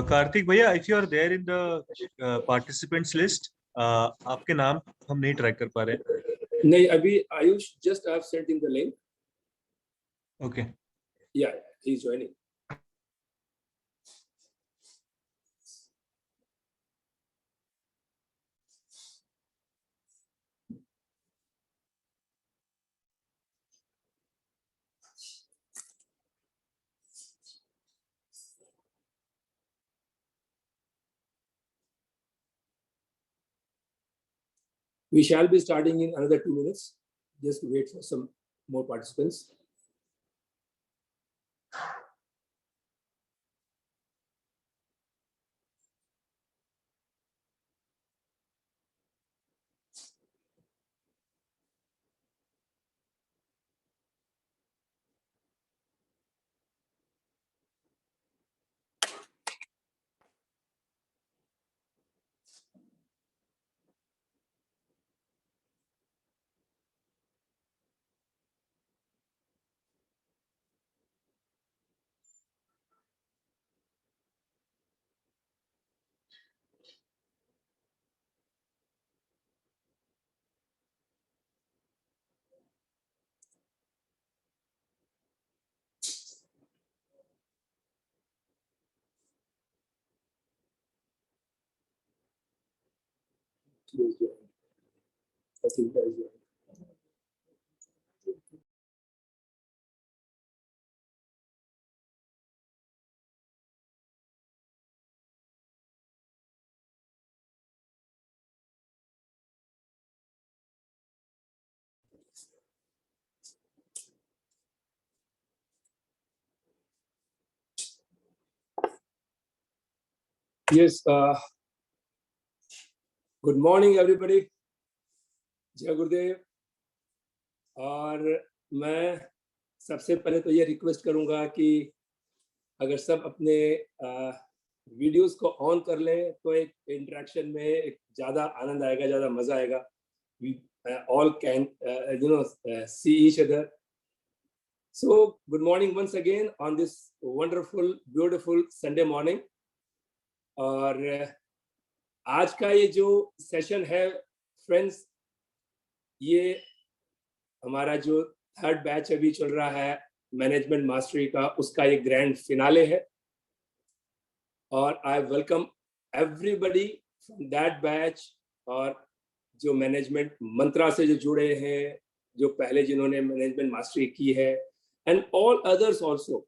कार्तिक भैया, if you are there in the participants list, आपके नाम हम नहीं ट्रैक कर पा रहे। नहीं, अभी Ayush just I have sent in the link. Okay, yeah he is joining. We shall be starting in another 2 minutes. Just wait for some more participants. I think that is it. Yes, good morning everybody. जय गुरुदेव. और मैं सबसे पहले तो ये request करूंगा कि अगर सब अपने वीडियोस को ऑन कर लें तो एक इंटरेक्शन में एक ज़्यादा आनंद आएगा, ज़्यादा मज़ा आएगा. We all can see each other. So good morning once again on this wonderful, beautiful Sunday morning. और आज का ये जो सेशन है फ्रेंड्स, ये हमारा जो थर्ड बैच अभी चल रहा है मैनेजमेंट मास्टरी का, उसका ये ग्रैंड फिनाले है. और I welcome everybody from that batch, और जो मैनेजमेंट मंत्रा से जो जुड़े हैं, जो पहले जिन्होंने मैनेजमेंट मास्टरी की है, and all others also,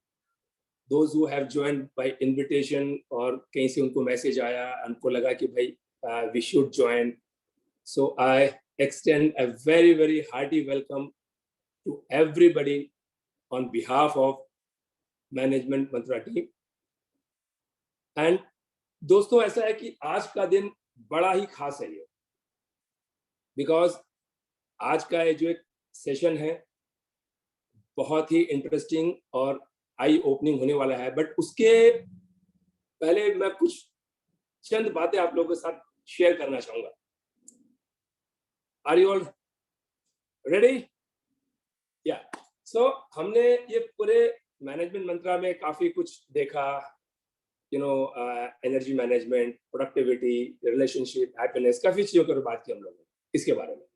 those who have joined by invitation, और कहीं से उनको मैसेज आया, उनको लगा कि भाई we should join. So I extend a very, very hearty welcome to everybody on behalf of Management Mantra team. And दोस्तों, ऐसा है कि आज का दिन बड़ा ही खास है ये, because आज का ये जो एक सेशन है बहुत ही इंटरेस्टिंग और आई ओपनिंग होने वाला है. बट उसके पहले मैं कुछ चंद बातें आप लोगों के साथ शेयर करना चाहूंगा. Are you all ready? Yeah. So हमने ये पूरे मैनेजमेंट मंत्रा में काफी कुछ देखा, energy management, productivity, relationship, happiness, काफी चीजों पर बात की हम लोगों ने इसके बारे में.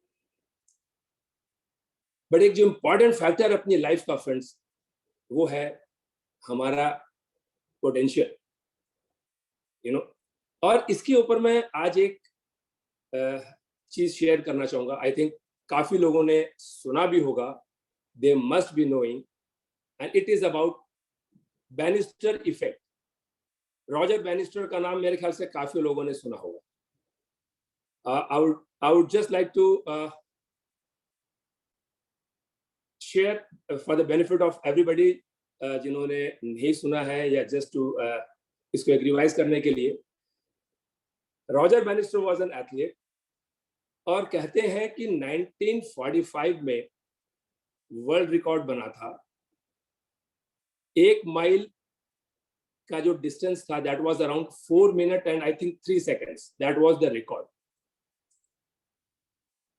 बट एक जो इम्पोर्टेंट फैक्टर अपनी लाइफ का फ्रेंड्स, वो है हमारा पोटेंशियल, और इसके ऊपर मैं आज एक चीज शेयर करना चाहूंगा. आई थिंक काफी लोगों ने सुना भी होगा, they must be knowing, and it is about banister effect. Roger banister का नाम मेरे ख्याल से काफी लोगों ने सुना होगा. I would just like to share for the benefit of everybody, जिन्होंने नहीं सुना है, या जस्ट टू इसको एक रिवाइज करने के लिए. Roger banister was an athlete, और कहते हैं कि 1945 में वर्ल्ड रिकॉर्ड बना था 1 माइल का जो डिस्टेंस था that was around 4 minute and I think 3 seconds, that was the record.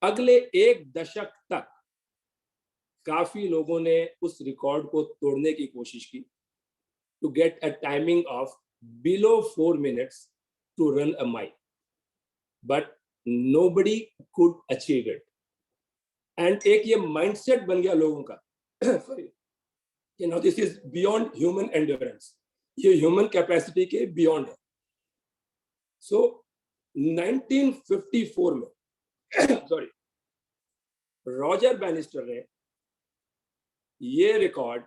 अगले एक दशक तक काफी लोगों ने उस रिकॉर्ड को तोड़ने की कोशिश की, to get a timing of below 4 minutes to run a mile, but nobody could achieve it. And एक ये माइंडसेट बन गया लोगों का sorry, you know, this is beyond human endurance, ये ह्यूमन कैपेसिटी के बियॉन्ड है। सो 1954 में सॉरी रॉजर बैनिस्टर ने ये रिकॉर्ड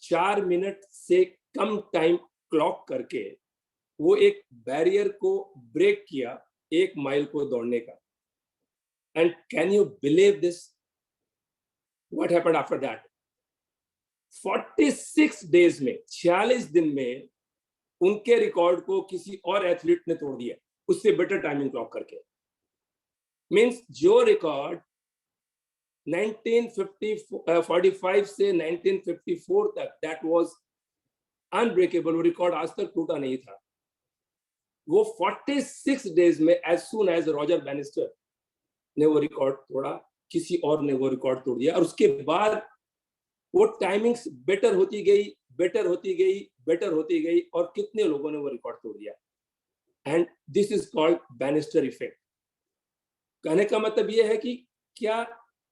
4 मिनट से कम टाइम क्लॉक करके वो एक बैरियर को ब्रेक किया 1 माइल को दौड़ने का। And can you believe this, what happened after that? 46 days में, 46 दिन में उनके रिकॉर्ड को किसी और एथलीट ने तोड़ दिया, उससे बेटर टाइमिंग क्लॉक करके। मींस जो रिकॉर्ड 1945 से 1954 तक दैट वाज अनब्रेकेबल, वो रिकॉर्ड आज तक टूटा नहीं था, वो 46 डेज में as soon as Roger Bannister ने वो रिकॉर्ड तोड़ा, किसी और ने वो रिकॉर्ड तोड़ दिया। और उसके बाद वो टाइमिंग्स बेटर होती गई, बेटर होती गई, बेटर होती गई, और कितने लोगों ने वो रिकॉर्ड तोड़ दिया। And this is called banister effect. कहने का मतलब ये है कि क्या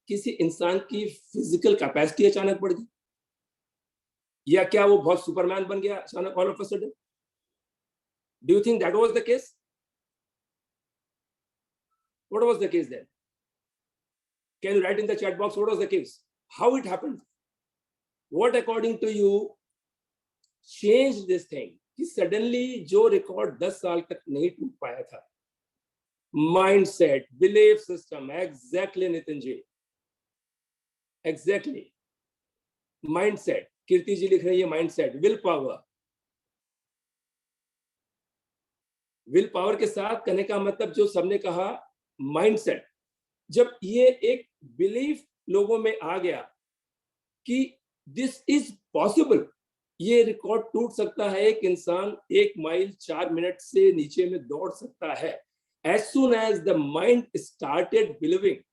किसी इंसान की फिजिकल कैपेसिटी अचानक बढ़ गई, या क्या वो बहुत सुपरमैन बन गया अचानक all of a sudden? Do you think that was the case? What was the case then? Can you write in the chat box what was the case, how it happened? What according to you changed this thing कि suddenly जो record 10 साल तक नहीं टूट पाया था? Mindset, belief system, exactly Nitin ji, exactly mindset. Kirti ji लिख रही है mindset, will power. Will power के साथ कहने का मतलब जो सबने कहा माइंडसेट। जब ये एक बिलीफ लोगों में आ गया कि दिस इज पॉसिबल, ये रिकॉर्ड टूट सकता है, एक इंसान 1 माइल 4 मिनट से नीचे में दौड़ सकता है। As soon as the mind started believing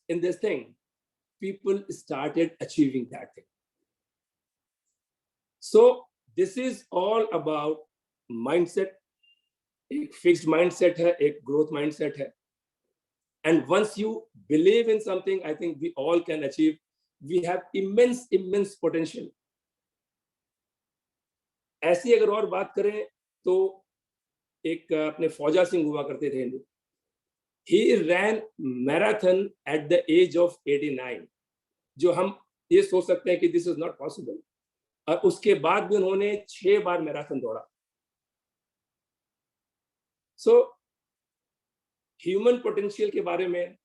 in this thing, people started achieving that thing. So this is all about mindset. एक fixed mindset है, एक growth mindset है. And once you believe in something, I think we all can achieve. We have immense potential. ऐसी अगर और बात करें तो एक अपने फौजा सिंह हुआ करते थे Hindu, he ran marathon at the age of 89, जो हम ये सोच सकते हैं कि this is not possible, और उसके बाद भी उन्होंने 6 बार मैराथन दौड़ा। So ह्यूमन पोटेंशियल के बारे में,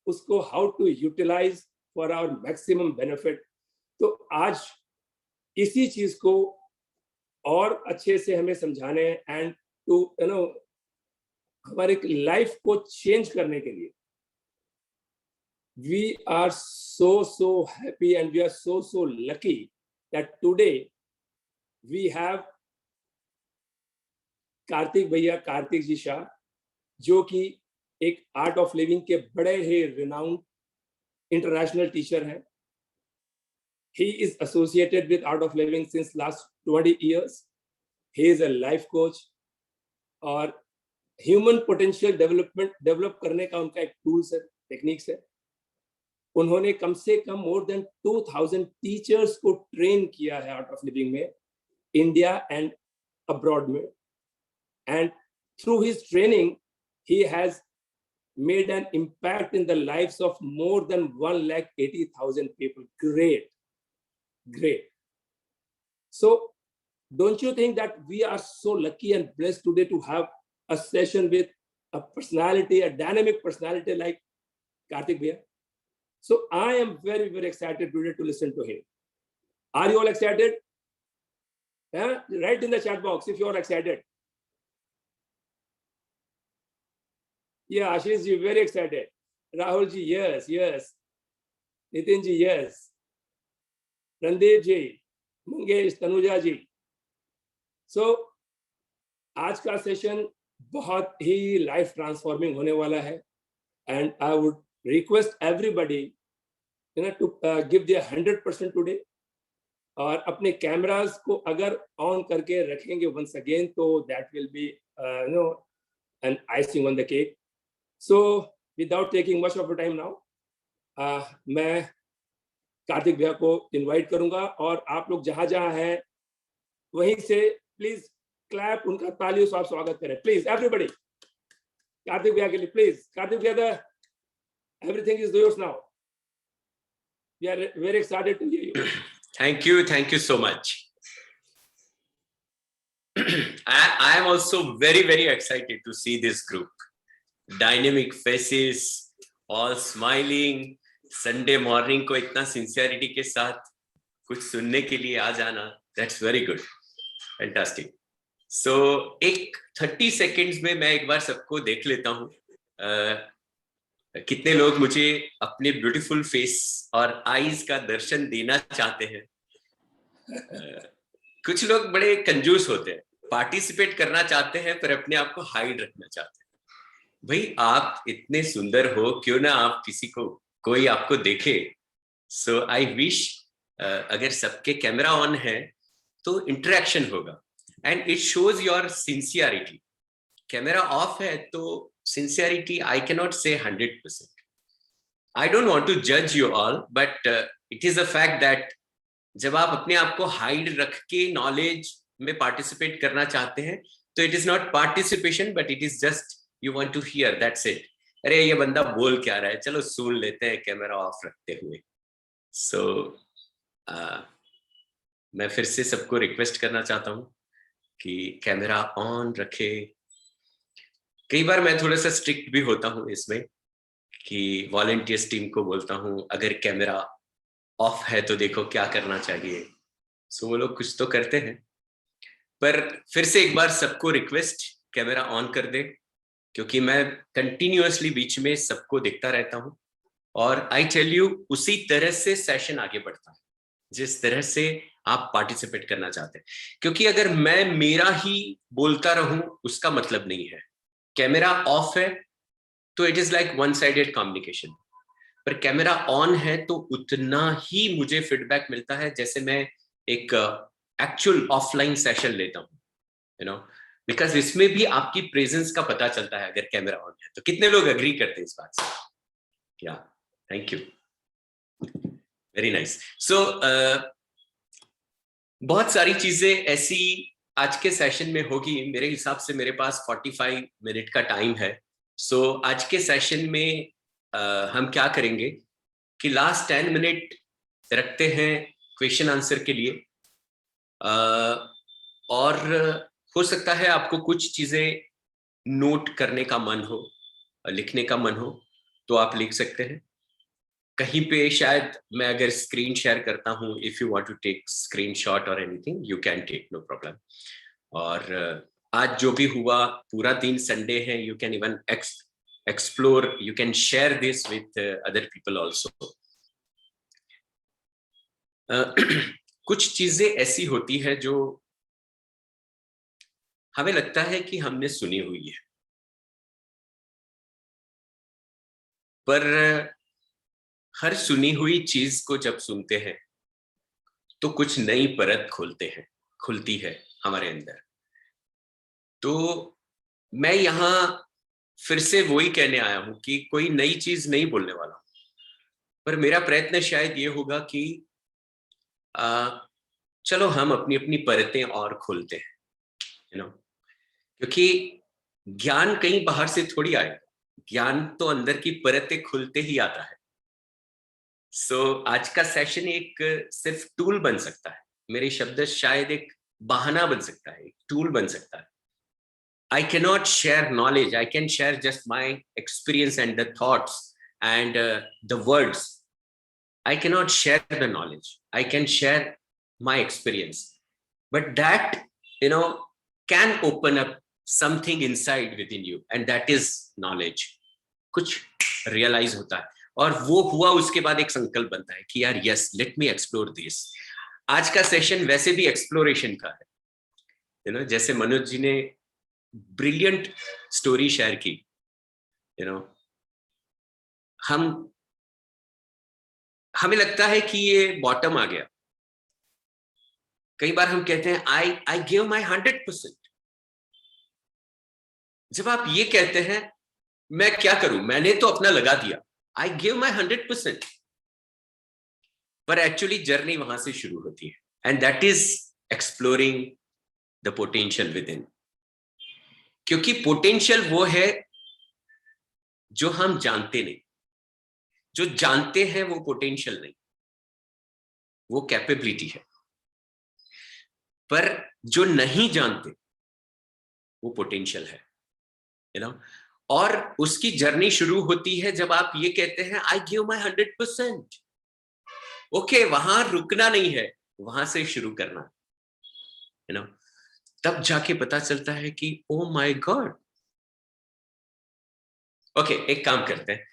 उसको how to utilize for our maximum benefit, तो आज इसी चीज को और अच्छे से हमें समझाने एंड टू हमारे लाइफ को चेंज करने के लिए we are so happy and we are so lucky that today we have Kartik भैया, कार्तिक जी शाह, जो कि एक आर्ट ऑफ लिविंग के बड़े ही रिनाउंड इंटरनेशनल टीचर हैं। He is associated with Art of Living since last 20 years. He is a life coach और human potential develop करने का उनका एक टूल्स है, टेक्निक्स है। उन्होंने कम से कम मोर देन 2000 टीचर्स को ट्रेन किया है आर्ट ऑफ लिविंग में, इंडिया एंड अब्रॉड में। And through his training he has made an impact in the lives of more than 180,000 people. Great. So don't you think that we are so lucky and blessed today to have a session with a personality, a dynamic personality like Karthik Bhaiya? So I am very excited today to listen to him. Are you all excited? Write in the chat box if you are excited. Yeah, Ashish ji, very excited. Rahul ji, yes. Nitin ji, yes. Randeep ji, Mangesh, Tanuja ji. सो आज का session बहुत ही life transforming होने वाला है, and I would request everybody to give their 100% today, और अपने cameras को अगर ऑन करके रखेंगे वंस अगेन तो that will be an icing on the cake. So without taking much of the time now, मैं कार्तिक भैया को इनवाइट करूंगा, और आप लोग जहां जहां हैं वहीं से प्लीज क्लैप, उनका तालियों से आप स्वागत करें प्लीज एवरीबॉडी. कार्तिक भैया के लिए प्लीज. कार्तिक भैया, everything is yours now. We are very excited to hear you. Thank you so much. I am also very, very excited to see this group. Dynamic faces, all smiling. Sunday morning को इतना sincerity के साथ कुछ सुनने के लिए आ जाना, that's very good, fantastic. So एक 30 seconds में मैं एक बार सबको देख लेता हूँ. कितने लोग मुझे अपने ब्यूटीफुल फेस और आईज का दर्शन देना चाहते हैं. कुछ लोग बड़े कंजूस होते हैं, पार्टिसिपेट करना चाहते हैं पर अपने आप को हाइड रखना चाहते हैं. भाई आप इतने सुंदर हो, क्यों ना आप किसी को, कोई आपको देखे. सो आई विश अगर सबके कैमरा ऑन है तो इंटरेक्शन होगा, and it shows your sincerity. Camera off है तो sincerity I cannot say 100%. I don't want to judge you all, but it is a fact that जब आप अपने आप को हाइड रख के नॉलेज में पार्टिसिपेट करना चाहते हैं तो it is not participation, but it is just you want to hear, that's it. अरे ये बंदा बोल क्या रहा है, चलो सुन लेते हैं कैमरा ऑफ रखते हुए. सो मैं फिर से सबको रिक्वेस्ट करना चाहता हूँ कि कैमरा ऑन रखे. कई बार मैं थोड़ा सा स्ट्रिक्ट भी होता हूँ इसमें कि वॉलंटियर्स टीम को बोलता हूँ अगर कैमरा ऑफ है तो देखो क्या करना चाहिए. सो वो लोग कुछ तो करते हैं, पर फिर से एक बार सबको रिक्वेस्ट कैमरा ऑन कर दे, क्योंकि मैं कंटिन्यूअसली बीच में सबको देखता रहता हूँ. और आई टेल यू, उसी तरह से सेशन आगे बढ़ता है जिस तरह से आप पार्टिसिपेट करना चाहते हैं. क्योंकि अगर मैं मेरा ही बोलता रहूं उसका मतलब नहीं है. कैमरा ऑफ है तो it is like one sided communication, पर कैमरा ऑन है तो उतना ही मुझे फीडबैक मिलता है जैसे मैं एक एक्चुअल ऑफलाइन सेशन लेता हूँ, यू नो, बिकॉज इसमें भी आपकी प्रेजेंस का पता चलता है अगर कैमरा ऑन है. तो कितने लोग एग्री करते हैं इस बात से? या थैंक यू, वेरी नाइस. सो बहुत सारी चीजें ऐसी आज के सेशन में होगी. मेरे हिसाब से मेरे पास 45 मिनट का टाइम है. सो आज के सेशन में हम क्या करेंगे कि लास्ट 10 मिनट रखते हैं क्वेश्चन आंसर के लिए. और हो सकता है आपको कुछ चीजें नोट करने का मन हो, लिखने का मन हो तो आप लिख सकते हैं. कहीं पे शायद मैं अगर स्क्रीन शेयर करता हूँ, if you want to take screenshot और anything you can take, no problem. और आज जो भी हुआ, पूरा दिन संडे है, you can even explore, you can share this with other people also. कुछ चीजें ऐसी होती है जो हमें लगता है कि हमने सुनी हुई है, पर हर सुनी हुई चीज को जब सुनते हैं तो कुछ नई परत खुलती है हमारे अंदर. तो मैं यहां फिर से वही कहने आया हूं कि कोई नई चीज नहीं बोलने वाला हूं, पर मेरा प्रयत्न शायद ये होगा कि चलो हम अपनी अपनी परतें और खोलते हैं, यू नो, क्योंकि ज्ञान कहीं बाहर से थोड़ी आएगा, ज्ञान तो अंदर की परतें खुलते ही आता है. सो आज का सेशन एक सिर्फ टूल बन सकता है, मेरे शब्द शायद एक बहाना बन सकता है, एक टूल बन सकता है. I cannot share knowledge. I can share just my experience and the thoughts and the words. I cannot share the knowledge. I can share my experience. But that, you know, can open up something inside within you, and that is knowledge. कुछ realize होता है, और वो हुआ उसके बाद एक संकल्प बनता है कि यार yes, let me explore this. आज का सेशन वैसे भी एक्सप्लोरेशन का है. जैसे मनोज जी ने ब्रिलियंट स्टोरी शेयर की, हमें लगता है कि ये बॉटम आ गया। कई बार हम कहते हैं आई गिव माई 100%। जब आप ये कहते हैं मैं क्या करूं, मैंने तो अपना लगा दिया, आई गिव माई 100%, पर एक्चुअली जर्नी वहां से शुरू होती है, and that is exploring the potential with in. क्योंकि पोटेंशियल वो है जो हम जानते नहीं, जो जानते हैं वो पोटेंशियल नहीं, वो कैपेबिलिटी है। पर जो नहीं जानते वो पोटेंशियल है, और उसकी जर्नी शुरू होती है जब आप ये कहते हैं आई गिव माई 100%। ओके, वहां रुकना नहीं है, वहां से शुरू करना, तब जाके पता चलता है कि ओ माय गॉड। ओके, एक काम करते हैं,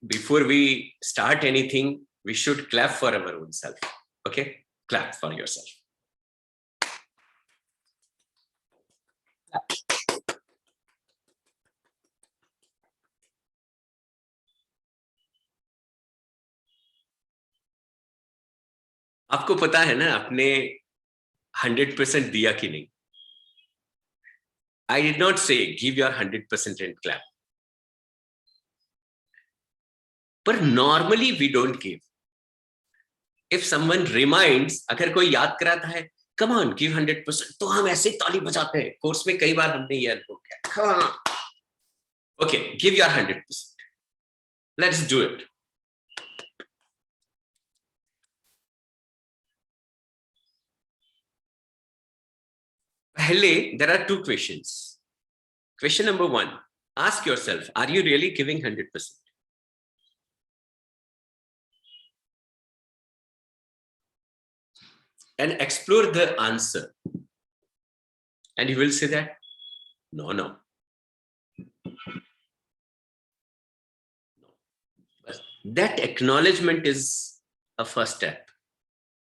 before we start anything we should clap for our own self. Okay, clap for yourself. आपको पता है ना आपने 100% दिया कि नहीं? I did not say give your 100% and clap. But normally we don't give. If someone reminds, अगर कोई याद कराता है, come on, give 100%, तो हम ऐसे ताली बजाते हैं। कोर्स में कई बार हमने ये अनुभव किया। Come on. Okay, give your 100%. Let's do it. पहले, there are two questions. Question number 1, ask yourself, are you really giving 100%? And explore the answer. And you will say that, no. That acknowledgement is a first step,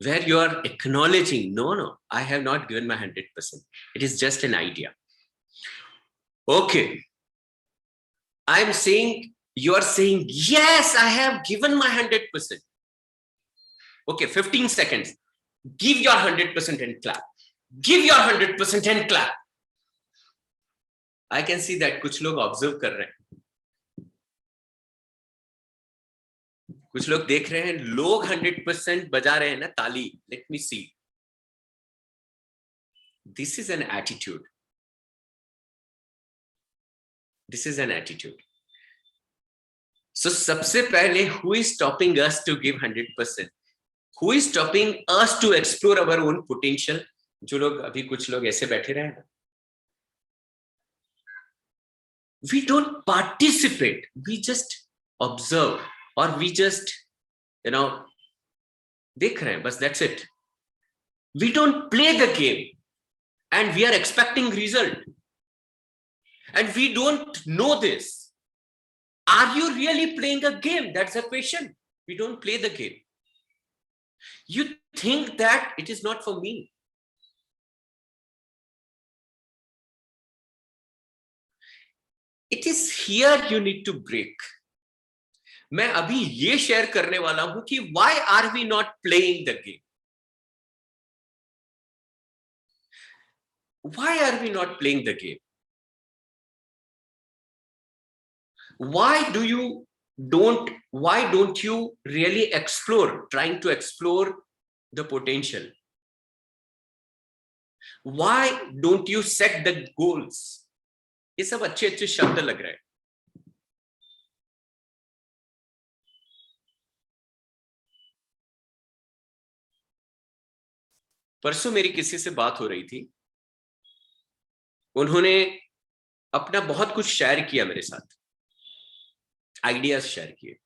where you are acknowledging, no, I have not given my 100%. It is just an idea. Okay. I'm saying, you are saying, yes, I have given my 100%. Okay, 15 seconds. Give your 100% and clap. Give your 100% and clap. I can see that कुछ लोग observe कर रहे हैं, कुछ लोग देख रहे हैं, लोग 100% बजा रहे हैं ना ताली। Let me see. This is an attitude. This is an attitude. So सबसे पहले, who is stopping us to give 100%? Who is stopping us to explore our own potential? जो लोग अभी कुछ लोग ऐसे बैठे रहे हैं, we don't participate, we just observe, or we just देख रहे हैं बस, that's it. We don't play the game and we are expecting result, and we don't know this. Are you really playing a game? That's the question. We don't play the game. You think that it is not for me. It is here you need to break. मैं अभी ये share करने वाला हूं कि why are we not playing the game? Why are we not playing the game? Why don't you really explore, trying to explore the potential? Why don't you set the goals? ये सब अच्छे अच्छे शब्द लग रहे हैं। परसों मेरी किसी से बात हो रही थी, उन्होंने अपना बहुत कुछ शेयर किया मेरे साथ, आइडियाज शेयर किए,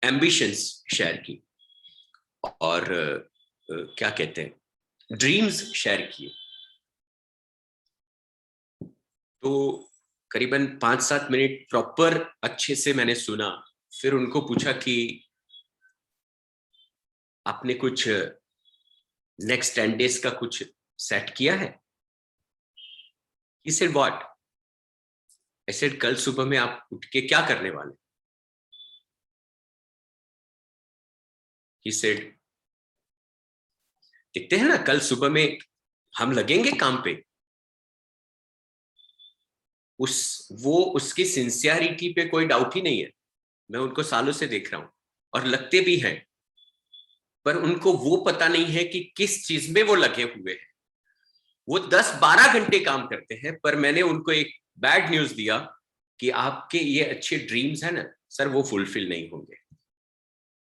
एम्बिशंस शेयर की, और क्या कहते हैं, ड्रीम्स शेयर किए। तो करीबन 5-7 मिनट प्रॉपर अच्छे से मैंने सुना, फिर उनको पूछा कि आपने कुछ नेक्स्ट 10 डेज का कुछ सेट किया है? He said what? I said कल सुबह में आप उठ के क्या करने वाले? He said देखते हैं ना कल सुबह में हम लगेंगे काम पे। उसकी सिंसियरिटी पे कोई डाउट ही नहीं है, मैं उनको सालों से देख रहा हूं और लगते भी हैं, पर उनको वो पता नहीं है कि किस चीज में वो लगे हुए हैं। वो 10-12 घंटे काम करते हैं, पर मैंने उनको एक बैड न्यूज दिया कि आपके ये अच्छे ड्रीम्स है ना सर, वो फुलफिल नहीं होंगे।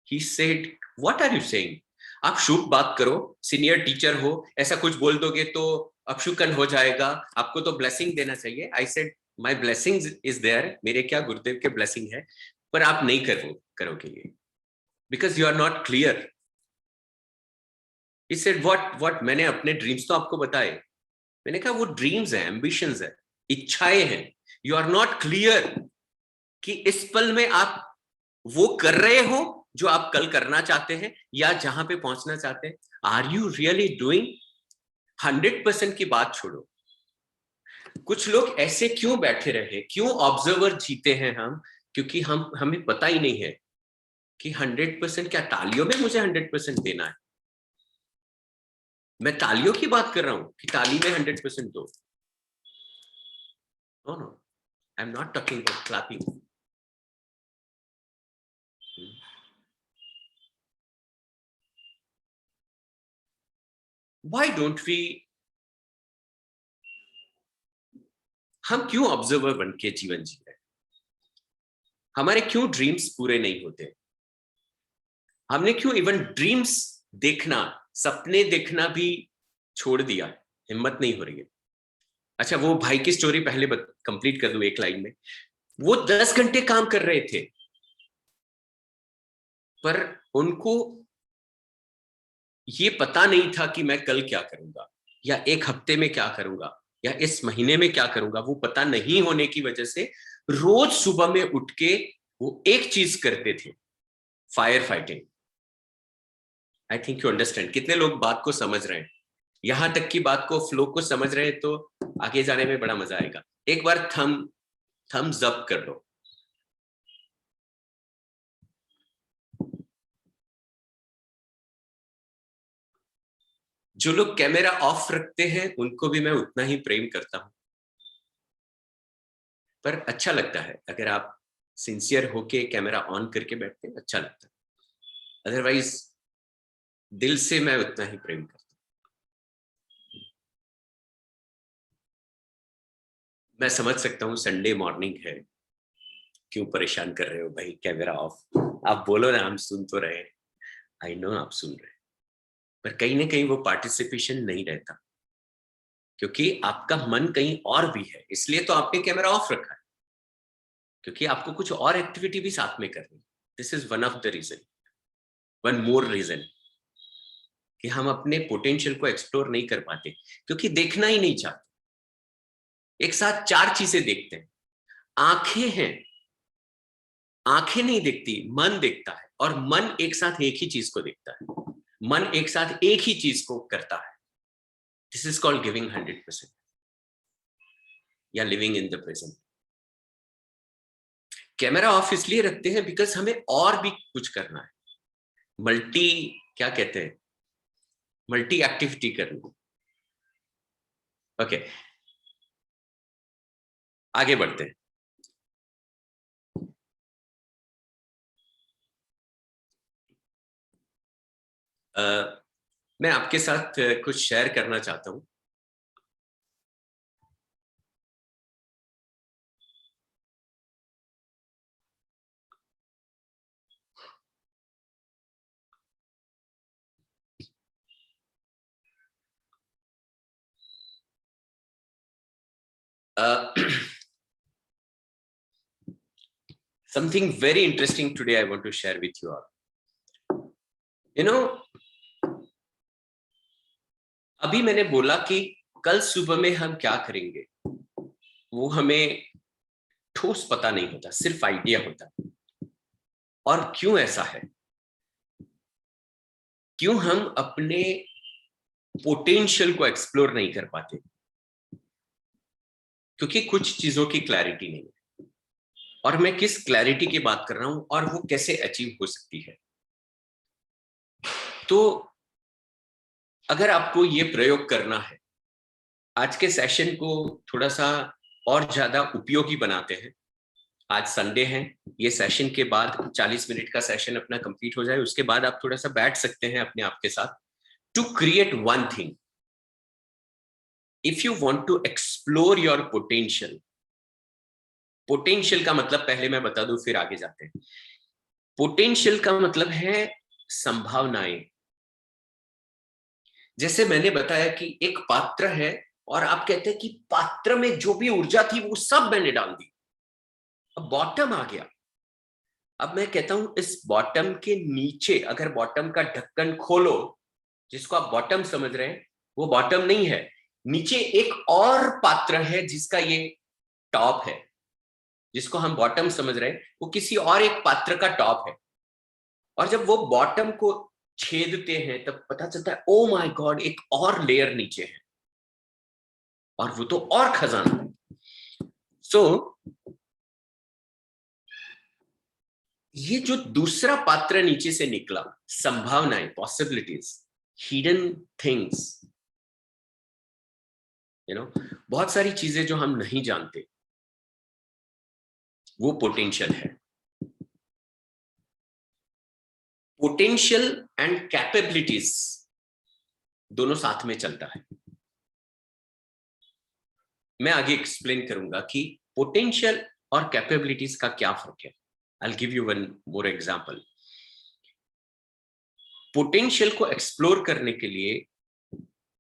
He said, what are you saying? आप शुभ बात करो, सीनियर टीचर हो, ऐसा कुछ बोल दोगे तो अपशुकन हो जाएगा, आपको तो ब्लेसिंग देना चाहिए। I said, my blessings is there, मेरे क्या गुरुदेव के ब्लेसिंग है, पर आप नहीं करोगे ये, because you are not clear. He said, what? मैंने अपने ड्रीम्स तो आपको बताए। मैंने कहा वो ड्रीम्स है, एम्बिशंस है, इच्छाएं हैं। यू आर नॉट क्लियर कि इस पल में आप वो कर रहे हो जो आप कल करना चाहते हैं या जहां पे पहुंचना चाहते हैं। Are you really doing? 100% की बात छोड़ो, कुछ लोग ऐसे क्यों बैठे रहे, क्यों ऑब्जर्वर जीते हैं हम? क्योंकि हमें पता ही नहीं है कि 100% क्या तालियों में मुझे 100% देना है। मैं तालियों की बात कर रहा हूं कि ताली में 100% दो। No, I am not talking about clapping. Why don't we, हम क्यों ऑब्जर्वर बन के जीवन जी रहे? हमारे क्यों ड्रीम्स पूरे नहीं होते? हमने क्यों इवन ड्रीम्स देखना, सपने देखना भी छोड़ दिया? हिम्मत नहीं हो रही है। अच्छा, वो भाई की स्टोरी पहले कंप्लीट कर दूं एक लाइन में। वो 10 घंटे काम कर रहे थे, पर उनको ये पता नहीं था कि मैं कल क्या करूंगा या एक हफ्ते में क्या करूंगा या इस महीने में क्या करूंगा। वो पता नहीं होने की वजह से रोज सुबह में उठ के वो एक चीज करते थे, fire fighting. I think you understand. कितने लोग बात को समझ रहे हैं? यहां तक की बात को, फ्लो को समझ रहे हैं तो आगे जाने में बड़ा मजा आएगा। एक बार थम्स अप कर लो। जो लोग कैमरा ऑफ रखते हैं उनको भी मैं उतना ही प्रेम करता हूं, पर अच्छा लगता है अगर आप सिंसियर होके कैमरा ऑन करके बैठते हैं, अच्छा लगता है। अदरवाइज दिल से मैं उतना ही प्रेम करता हूं। मैं समझ सकता हूं संडे मॉर्निंग है, क्यों परेशान कर रहे हो भाई, कैमरा ऑफ। आप बोलो ना, हम सुन तो रहे। आई नो आप सुन रहे, पर कहीं ना कहीं वो पार्टिसिपेशन नहीं रहता, क्योंकि आपका मन कहीं और भी है। इसलिए तो आपने कैमरा ऑफ रखा है, क्योंकि आपको कुछ और एक्टिविटी भी साथ में करनी है। This is one of the reason, one more reason कि हम अपने पोटेंशियल को एक्सप्लोर नहीं कर पाते, क्योंकि देखना ही नहीं चाहते। एक साथ 4 चीजें देखते हैं। आंखें हैं, आंखें नहीं देखती, मन देखता है, और मन एक साथ एक ही चीज को देखता है। मन एक साथ एक ही चीज को करता है। दिस इज कॉल्ड गिविंग 100% या living in the present. Camera off इसलिए रखते हैं बिकॉज हमें और भी कुछ करना है, क्या कहते हैं, मल्टी एक्टिविटी करनी। ओके, आगे बढ़ते हैं। मैं आपके साथ कुछ शेयर करना चाहता हूं। Something very interesting today I want to share with you all. You know, अभी मैंने बोला कि कल सुबह में हम क्या करेंगे, वो हमें ठोस पता नहीं होता, सिर्फ आइडिया होता है। और क्यों ऐसा है? क्यों हम अपने पोटेंशियल को एक्सप्लोर नहीं कर पाते? क्योंकि कुछ चीजों की क्लैरिटी नहीं है, और मैं किस क्लैरिटी की बात कर रहा हूं और वो कैसे अचीव हो सकती है। तो अगर आपको ये प्रयोग करना है, आज के सेशन को थोड़ा सा और ज्यादा उपयोगी बनाते हैं। आज संडे है, ये सेशन के बाद 40 मिनट का सेशन अपना कंप्लीट हो जाए, उसके बाद आप थोड़ा सा बैठ सकते हैं अपने आप के साथ to create one thing. If you want to explore your potential, potential का मतलब पहले मैं बता दूं फिर आगे जाते हैं। पोटेंशियल का मतलब है संभावनाएं। जैसे मैंने बताया कि एक पात्र है और आप कहते हैं कि पात्र में जो भी ऊर्जा थी वो सब मैंने डाल दी, अब बॉटम आ गया। अब मैं कहता हूं इस बॉटम के नीचे अगर बॉटम का ढक्कन खोलो, जिसको आप बॉटम समझ रहे हैं वो बॉटम नहीं है, नीचे एक और पात्र है जिसका ये टॉप है। जिसको हम बॉटम समझ रहे हैं वो किसी और एक पात्र का टॉप है, और जब वो बॉटम को छेदते हैं तब पता चलता है ओ माय गॉड एक और लेयर नीचे है, और वो तो और खजाना है। सो ये जो दूसरा पात्र नीचे से निकला, संभावनाएं, पॉसिबिलिटीज, हिडन थिंग्स, बहुत सारी चीजें जो हम नहीं जानते, वो पोटेंशियल है। पोटेंशियल एंड कैपेबिलिटीज दोनों साथ में चलता है। मैं आगे एक्सप्लेन करूंगा कि पोटेंशियल और कैपेबिलिटीज का क्या फर्क है। I'll give you one more example. Potential को एक्सप्लोर करने के लिए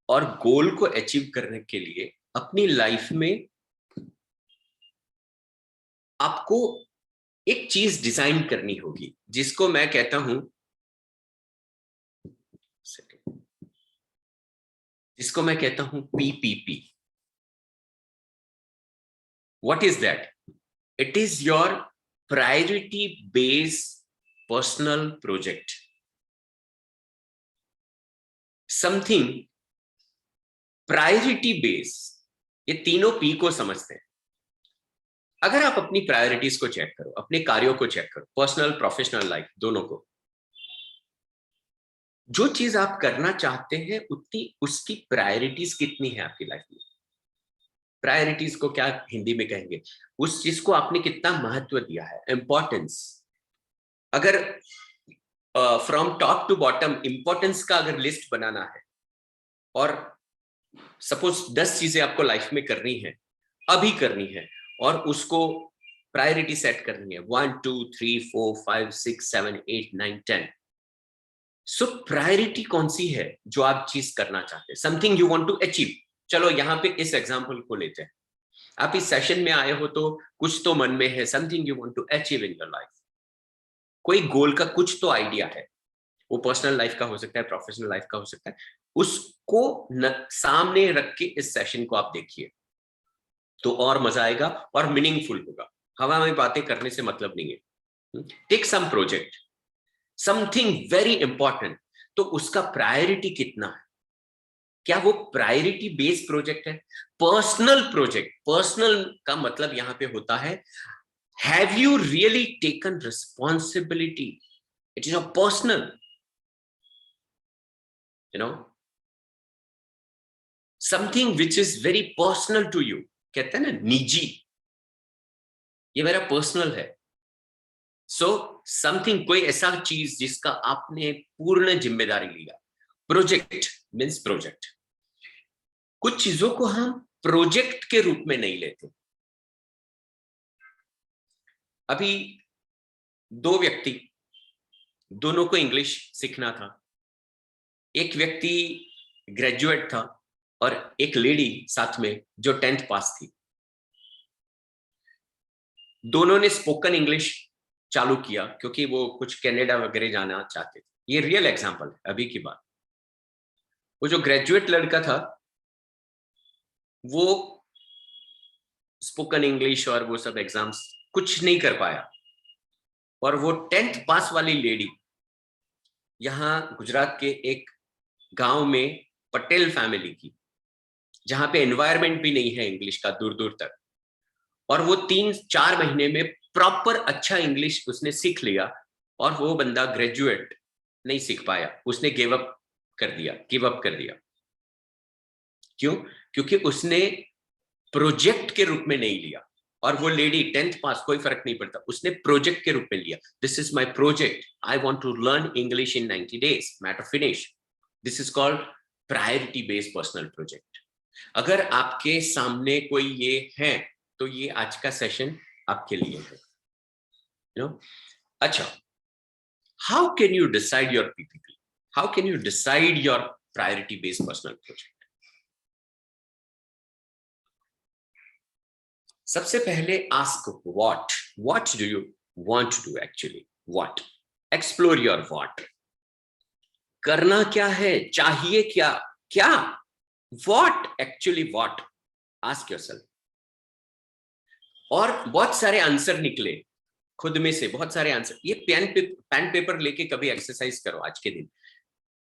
और गोल को अचीव करने के लिए अपनी लाइफ में आपको एक चीज डिजाइन करनी होगी, जिसको मैं कहता हूं PPP. What is that? It is your priority based personal project. Something priority base, ये तीनों पी को समझते हैं। अगर आप अपनी प्रायोरिटीज को चेक करो, अपने कार्यों को चेक करो, पर्सनल प्रोफेशनल लाइफ दोनों को, जो चीज आप करना चाहते हैं उतनी उसकी प्रायोरिटीज कितनी है आपकी लाइफ में। प्रायोरिटीज को क्या हिंदी में कहेंगे, उस चीज को आपने कितना महत्व दिया है, इंपॉर्टेंस। अगर from top to bottom importance का अगर लिस्ट बनाना है, और सपोज 10 चीजें आपको लाइफ में करनी है, अभी करनी है, और उसको प्रायोरिटी सेट करनी है 1 2 3 4 5 6 7 8 9 10। सो प्रायोरिटी कौन सी है जो आप चीज करना चाहते हैं, something you want to achieve. चलो यहाँ पे इस एग्जांपल को लेते हैं। आप इस सेशन में आए हो तो कुछ तो मन में है, something you want to achieve in your life. कोई गोल का कुछ तो आइडिया है, वो पर्सनल लाइफ का हो सकता है, प्रोफेशनल लाइफ का हो सकता है। उसको सामने रख के इस सेशन को आप देखिए तो और मजा आएगा और मीनिंगफुल होगा। हवा में बातें करने से मतलब नहीं है। Take some project, something very important, तो उसका प्रायोरिटी कितना है, क्या वो प्रायोरिटी बेस्ड प्रोजेक्ट है, पर्सनल प्रोजेक्ट। पर्सनल का मतलब यहां पे होता है have you really taken responsibility, it is a personal, something which is very personal to you. कहते हैं ना निजी, ये मेरा पर्सनल है। सो समथिंग, कोई ऐसा चीज जिसका आपने पूर्ण जिम्मेदारी लिया। Project means project. कुछ चीजों को हम प्रोजेक्ट के रूप में नहीं लेते। अभी 2 व्यक्ति, दोनों को इंग्लिश सीखना था। एक व्यक्ति ग्रेजुएट था और एक लेडी साथ में जो 10th पास थी। दोनों ने स्पोकन इंग्लिश चालू किया क्योंकि वो कुछ कनाडा वगैरह जाना चाहते थे। ये रियल एग्जांपल है अभी की बात। वो जो ग्रेजुएट लड़का था वो स्पोकन इंग्लिश और वो सब एग्जाम्स कुछ नहीं कर पाया, और वो 10th पास वाली लेडी यहाँ गुजरात के एक गांव में पटेल फैमिली की, जहां पे एनवायरनमेंट भी नहीं है इंग्लिश का दूर दूर तक, और वो 3-4 महीने में प्रॉपर अच्छा इंग्लिश उसने सीख लिया, और वो बंदा ग्रेजुएट नहीं सीख पाया, उसने गिव अप कर दिया। क्यों? क्योंकि उसने प्रोजेक्ट के रूप में नहीं लिया। और वो लेडी 10th पास, कोई फर्क नहीं पड़ता, उसने प्रोजेक्ट के रूप में लिया। This is my project, I want to learn English in 90 days, matter finish. This is called priority based personal project. अगर आपके सामने कोई ये है तो ये आज का सेशन आपके लिए है। अच्छा, how can you decide your PPP? How can you decide your priority based personal project? सबसे पहले ask what do you want to do actually, what, explore your what. करना क्या है, चाहिए क्या, what actually, what, ask yourself. और बहुत सारे आंसर निकले खुद में से, बहुत सारे आंसर। ये पेन पेपर लेके कभी एक्सरसाइज करो आज के दिन,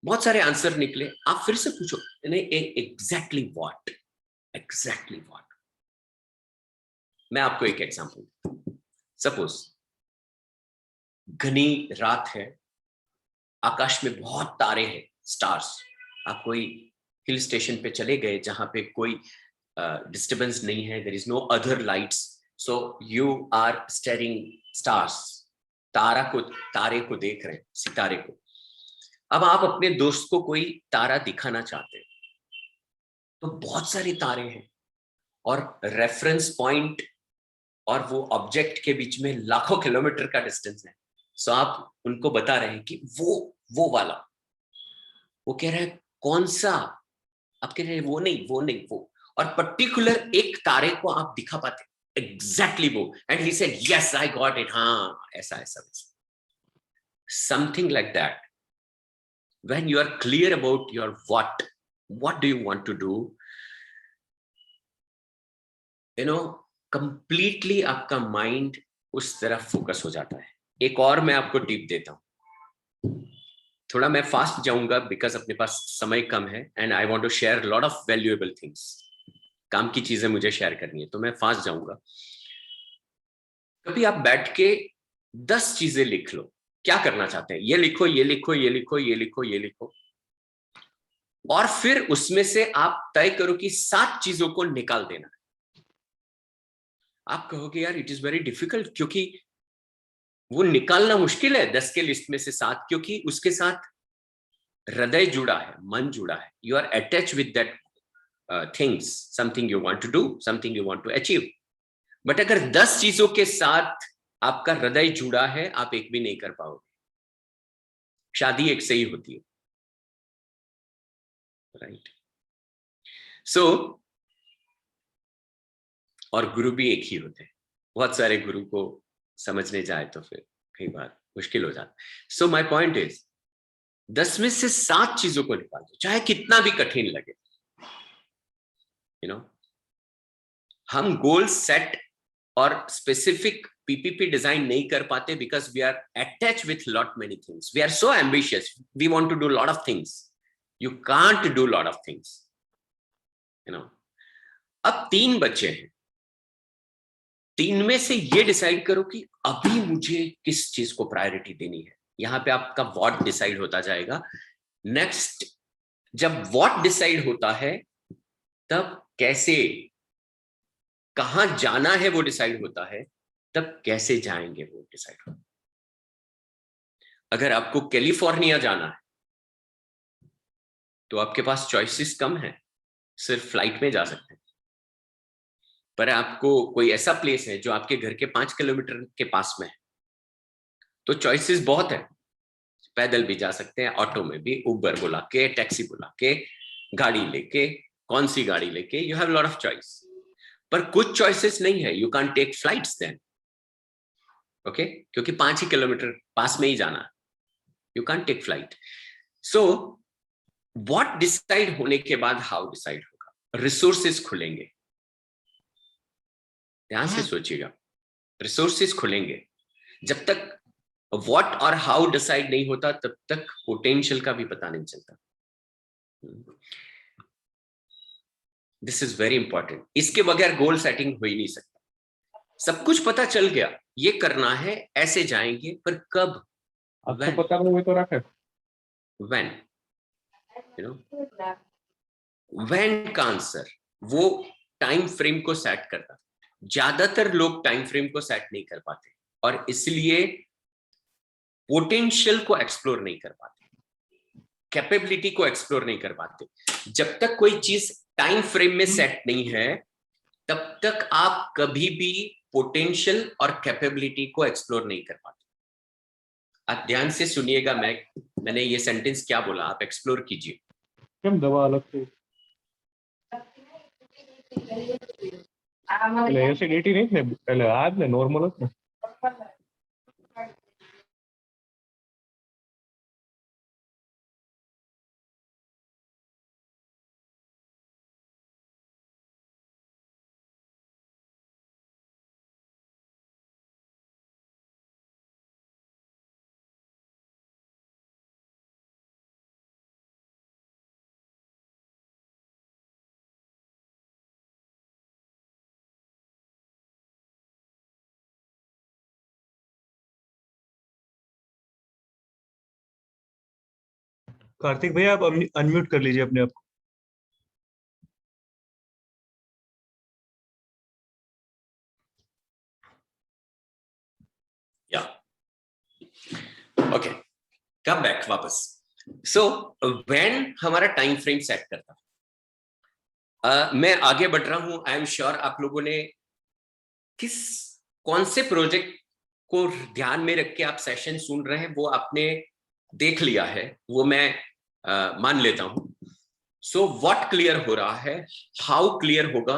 बहुत सारे आंसर निकले, आप फिर से पूछो नहीं एग्जैक्टली व्हाट। मैं आपको एक एग्जांपल, सपोज घनी रात है, आकाश में बहुत तारे हैं, स्टार्स। आप कोई हिल स्टेशन पे चले गए जहां पे कोई डिस्टर्बेंस नहीं है, there is no other lights, so you are staring stars, तारे को देख रहे हैं, सितारे को। अब आप अपने दोस्त को कोई तारा दिखाना चाहते हैं, तो बहुत सारे तारे हैं और रेफरेंस पॉइंट और वो ऑब्जेक्ट के बीच में लाखों किलोमीटर का डिस्टेंस है। सो आप उनको बता रहे हैं कि वो वाला, वो कह रहा है कौन सा, आप कह रहे हैं वो नहीं वो, और पर्टिकुलर एक तारे को आप दिखा पाते एग्जैक्टली वो, and he said yes I got it, हाँ ऐसा something like that. When you are clear about your what do you want to do, completely आपका माइंड उस तरफ फोकस हो जाता है। एक और मैं आपको टिप देता हूं, थोड़ा मैं फास्ट जाऊंगा बिकॉज अपने पास समय कम है, and I want to share lot of valuable things. काम की चीजें मुझे शेयर करनी है तो मैं फास्ट जाऊंगा। कभी आप बैठ के 10 चीजें लिख लो, क्या करना चाहते हैं, ये लिखो, और फिर उसमें से आप तय करो कि 7 चीजों को निकाल देना। आप कहोगे यार इट इज वेरी डिफिकल्ट, क्योंकि वो निकालना मुश्किल है 10 के लिस्ट में से 7, क्योंकि उसके साथ हृदय जुड़ा है, मन जुड़ा है, you are attach with that things, something you want to do, something you want to achieve. But अगर 10 चीजों के साथ आपका हृदय जुड़ा है, आप एक भी नहीं कर पाओगे। शादी एक से ही होती है, राइट? सो और गुरु भी एक ही होते हैं। बहुत सारे गुरु को समझने जाए तो फिर कई बार मुश्किल हो जाता है। सो माय पॉइंट इज 10 में से 7 चीजों को निकाल दो, चाहे कितना भी कठिन लगे। हम गोल सेट और स्पेसिफिक PPP डिजाइन नहीं कर पाते because we are attach with lot many things, we are so ambitious, we want to do lot of things, you can't do lot of things. अब 3 बच्चे हैं, 3 में से ये डिसाइड करो कि अभी मुझे किस चीज को प्रायोरिटी देनी है। यहां पे आपका व्हाट डिसाइड होता जाएगा। नेक्स्ट, जब व्हाट डिसाइड होता है तब कैसे, कहां जाना है वो डिसाइड होता है, तब कैसे जाएंगे वो डिसाइड होता है। अगर आपको कैलिफोर्निया जाना है तो आपके पास चॉइसेस कम है, सिर्फ फ्लाइट में जा सकते हैं। पर आपको कोई ऐसा प्लेस है जो आपके घर के 5 किलोमीटर के पास में है, तो चॉइसेस बहुत है। पैदल भी जा सकते हैं, ऑटो में भी, उबर बुला के, टैक्सी बुला के, गाड़ी लेके, कौन सी गाड़ी लेके, you have lot of choice. पर कुछ चॉइसेस नहीं है, you can take flights then, okay, क्योंकि 5 ही किलोमीटर पास में ही जाना है, you can take flight. So what decide होने के बाद हाउ डिसाइड होगा, रिसोर्सेस खुलेंगे। ध्यान से सोचिएगा, रिसोर्सेस खुलेंगे। जब तक व्हाट और हाउ डिसाइड नहीं होता तब तक पोटेंशियल का भी पता नहीं चलता। दिस इज वेरी इंपॉर्टेंट, इसके बगैर गोल सेटिंग हो ही नहीं सकता। सब कुछ पता चल गया, ये करना है, ऐसे जाएंगे, पर कब? आपको पता नहीं तो रखे when, when का आंसर वो टाइम फ्रेम को सेट करता। ज्यादातर लोग टाइम फ्रेम को सेट नहीं कर पाते और इसलिए पोटेंशियल को एक्सप्लोर नहीं कर पाते, कैपेबिलिटी को एक्सप्लोर नहीं कर पाते। जब तक कोई चीज टाइम फ्रेम में सेट नहीं है तब तक आप कभी भी पोटेंशियल और कैपेबिलिटी को एक्सप्लोर नहीं कर पाते। आप ध्यान से सुनिएगा, मैंने ये सेंटेंस क्या बोला, आप एक्सप्लोर कीजिए। કેમ દવા અલગ થઈ એટલે એસિડિટી નહીં ને એટલે આ જ ને નોર્મલ જ ને कार्तिक भैया आप अनम्यूट कर लीजिए अपने आप को। या ओके, कम बैक वापस। सो व्हेन हमारा टाइम फ्रेम सेट करता मैं आगे बढ़ रहा हूं। आई एम श्योर आप लोगों ने कौन से प्रोजेक्ट को ध्यान में रख के आप सेशन सुन रहे हैं वो आपने देख लिया है, वो मैं मान लेता हूं। सो व्हाट क्लियर हो रहा है, हाउ क्लियर होगा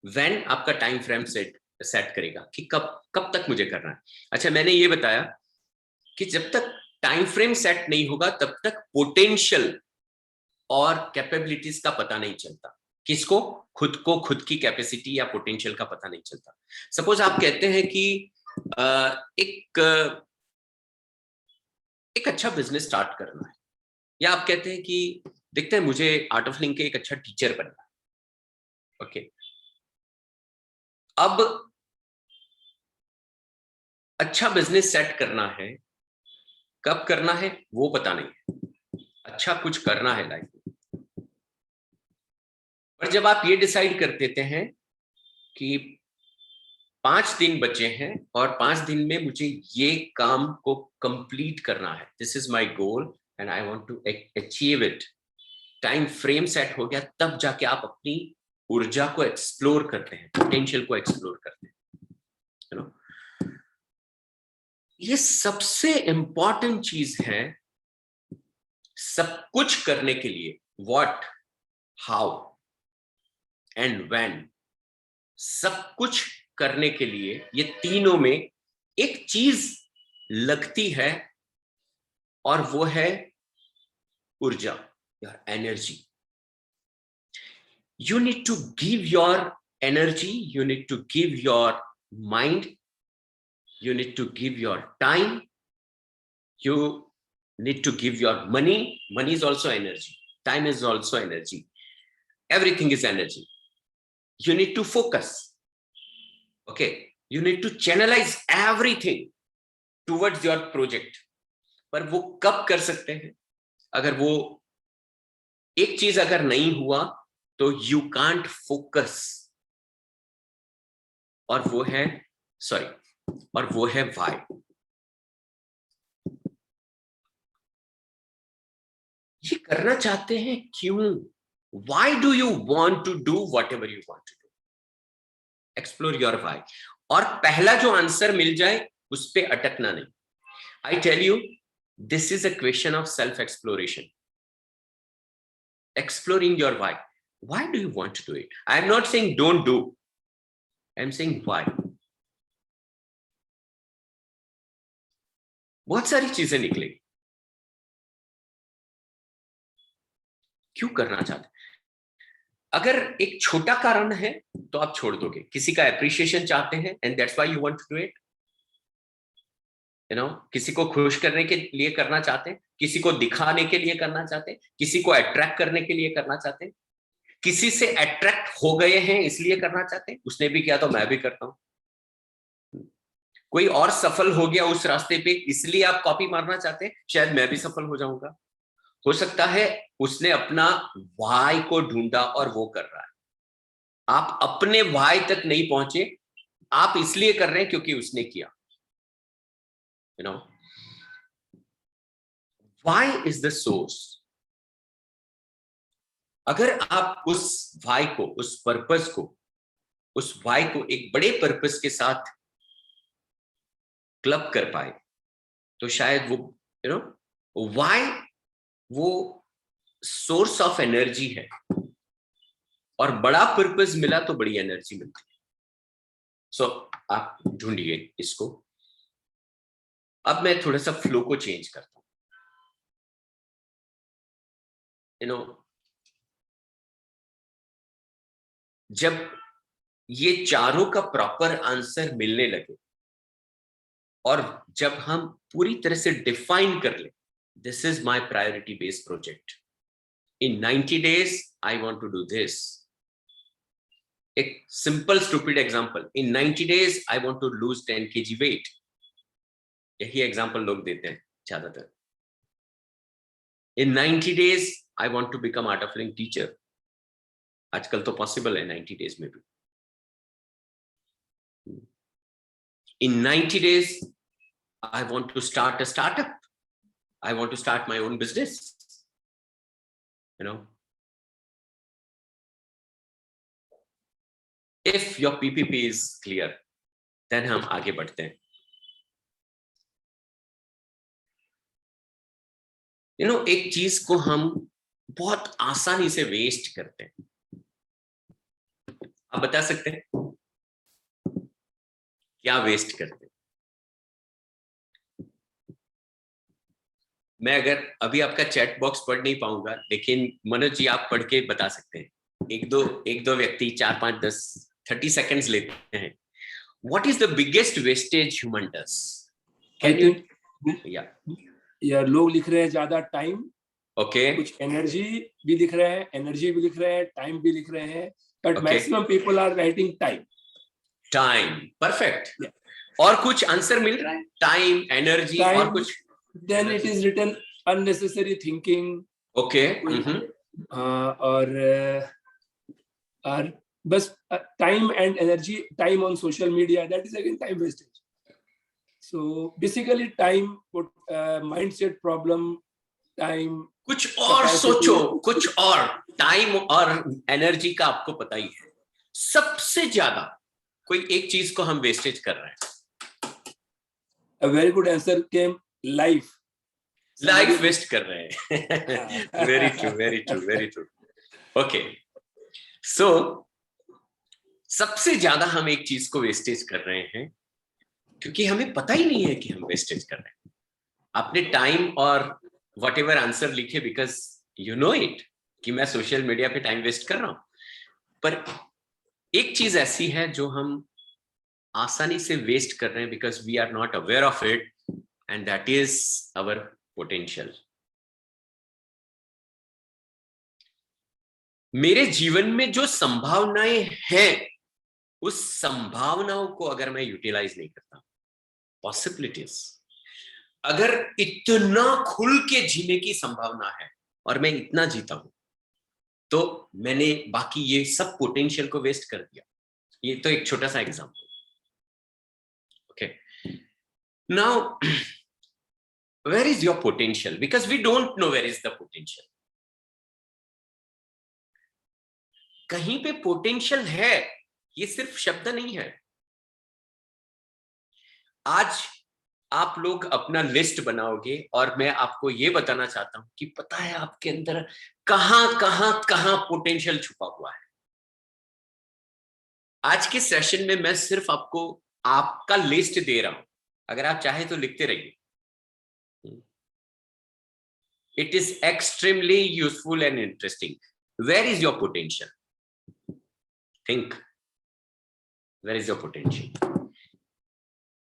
व्हेन आपका टाइम फ्रेम सेट करेगा कि कब तक मुझे करना है। अच्छा, मैंने ये बताया कि जब तक टाइम फ्रेम सेट नहीं होगा तब तक पोटेंशियल और कैपेबिलिटीज का पता नहीं चलता। किसको? खुद को, खुद की कैपेसिटी या पोटेंशियल का पता नहीं चलता। सपोज आप कहते हैं कि एक अच्छा बिजनेस स्टार्ट करना है, या आप कहते हैं कि देखते हैं मुझे आर्ट ऑफ लिविंग के एक अच्छा टीचर बनना है। ओके, अब अच्छा बिजनेस सेट करना है, कब करना है वो पता नहीं है। अच्छा कुछ करना है लाइफ में, पर जब आप ये डिसाइड कर देते हैं कि 5 दिन बचे हैं और 5 दिन में मुझे ये काम को कंप्लीट करना है, this is my goal and I want to achieve it, time frame set हो गया, तब जाके आप अपनी ऊर्जा को एक्सप्लोर करते हैं, पोटेंशियल को एक्सप्लोर करते हैं। यू नो, ये सबसे इंपॉर्टेंट चीज है सब कुछ करने के लिए। व्हाट, हाउ एंड व्हेन, सब कुछ करने के लिए ये तीनों में एक चीज लगती है और वो है ऊर्जा या energy. You need to give your energy, you need to give your mind, you need to give your time, you need to give your money. Money is also energy, time is also energy, everything is energy. You need to focus, okay, you need to channelize everything towards your project. पर वो कब कर सकते हैं? अगर वो एक चीज अगर नहीं हुआ तो यू कांट फोकस, और वो है वाई। ये करना चाहते हैं क्यों? Why do you want to do whatever you want to do? Explore your why. और पहला जो आंसर मिल जाए उस पर अटकना नहीं। I tell you, this is a question of self exploration, exploring your why. Why do you want to do it? I am not saying don't do, I am saying why. बहुत सारी चीजें निकलेगी। क्यों करना चाहते? अगर एक छोटा कारण है तो आप छोड़ दोगे। किसी का एप्रिसिएशन चाहते हैं and that's why you want to do it, you know, किसी को खुश करने के लिए करना चाहते हैं, किसी को दिखाने के लिए करना चाहते हैं, किसी को अट्रैक्ट करने के लिए करना चाहते हैं, किसी से अट्रैक्ट हो गए हैं इसलिए करना चाहते हैं, उसने भी किया तो मैं भी करता हूं। कोई और सफल हो गया उस रास्ते पे इसलिए आप कॉपी मारना चाहते हैं, शायद मैं भी सफल हो जाऊंगा। हो सकता है उसने अपना वाई को ढूंढा और वो कर रहा है, आप अपने वाई तक नहीं पहुंचे, आप इसलिए कर रहे हैं क्योंकि उसने किया। You know, why is the source. अगर आप उस वाई को, उस पर्पस को, उस वाई को एक बड़े पर्पस के साथ क्लब कर पाए तो शायद वो वाई वो सोर्स ऑफ एनर्जी है, और बड़ा पर्पस मिला तो बड़ी एनर्जी मिलती है। सो आप ढूंढिए इसको। अब मैं थोड़ा सा फ्लो को चेंज करता हूं। जब ये चारों का प्रॉपर आंसर मिलने लगे और जब हम पूरी तरह से डिफाइन कर ले, this is my priority based project, in 90 days I want to do this. एक simple stupid example, in 90 days I want to lose 10 kg weight. यही एग्जांपल लोग देते हैं ज्यादातर। In 90 days I want to become art of living teacher. आजकल तो possible है 90 days में भी। In 90 days, I want to start a startup. I want to start my own business. If your PPP is clear, then हम आगे बढ़ते हैं। एक चीज को हम बहुत आसानी से वेस्ट करते हैं। आप बता सकते हैं क्या वेस्ट करते हैं? मैं अगर अभी आपका चैट बॉक्स पढ़ नहीं पाऊंगा, लेकिन मनोज जी आप पढ़ के बता सकते हैं। एक दो व्यक्ति 4, 5, 10, 30 seconds लेते हैं। What is the biggest wastage human does? Can you? या लोग लिख रहे हैं ज्यादा टाइम। Okay. कुछ एनर्जी भी लिख रहे हैं, टाइम भी लिख रहे हैं, but maximum people are writing time. Perfect. और कुछ आंसर मिल रहा है, टाइम, एनर्जी और कुछ। Then it is written unnecessary thinking. Okay. और बस time and energy, time on social media, that is again time wastage. So basically time, mindset problem, time. कुछ और सोचो, कुछ और। टाइम और एनर्जी का आपको पता ही है, सबसे ज्यादा कोई एक चीज को हम वेस्टेज कर रहे हैं। A very good answer came, life waste कर रहे हैं। Very true. ओके, सो सबसे ज्यादा हम एक चीज को वेस्टेज कर रहे हैं क्योंकि हमें पता ही नहीं है कि हम वेस्टेज कर रहे हैं। आपने टाइम और व्हाटएवर आंसर लिखे बिकॉज यू नो इट कि मैं सोशल मीडिया पे टाइम वेस्ट कर रहा हूं, पर एक चीज ऐसी है जो हम आसानी से वेस्ट कर रहे हैं because we are not aware of it, and that is our potential. मेरे जीवन में जो संभावनाएं हैं, उस संभावनाओं को अगर मैं यूटिलाइज नहीं करता, पॉसिबिलिटीज, अगर इतना खुल के जीने की संभावना है और मैं इतना जीता हूं, तो मैंने बाकी ये सब पोटेंशियल को वेस्ट कर दिया। ये तो एक छोटा सा example. Okay, now where is your potential? Because we don't know where is the potential. कहीं पे पोटेंशियल है, ये सिर्फ शब्द नहीं है। आज आप लोग अपना लिस्ट बनाओगे और मैं आपको ये बताना चाहता हूं कि पता है आपके अंदर कहां पोटेंशियल छुपा हुआ है। आज के सेशन में मैं सिर्फ आपको आपका लिस्ट दे रहा हूं, अगर आप चाहे तो लिखते रहिए। It is extremely useful and interesting. Where is your potential? Think. Where is your potential?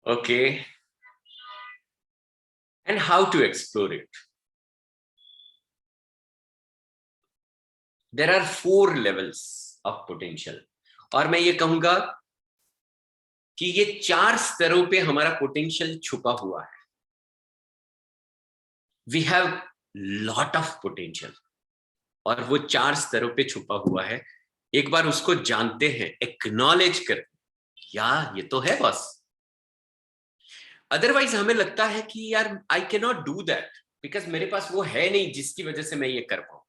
Okay. And how to explore it? There are 4 levels of potential, और मैं ये कहूंगा कि ये 4 स्तरों पे हमारा पोटेंशियल छुपा हुआ है। We have lot of potential, और वो 4 स्तरों पे छुपा हुआ है। एक बार उसको जानते हैं, एक्नॉलेज करते हैं, या ये तो है बस। अदरवाइज हमें लगता है कि यार I can not do that because मेरे पास वो है नहीं जिसकी वजह से मैं ये कर पाऊं।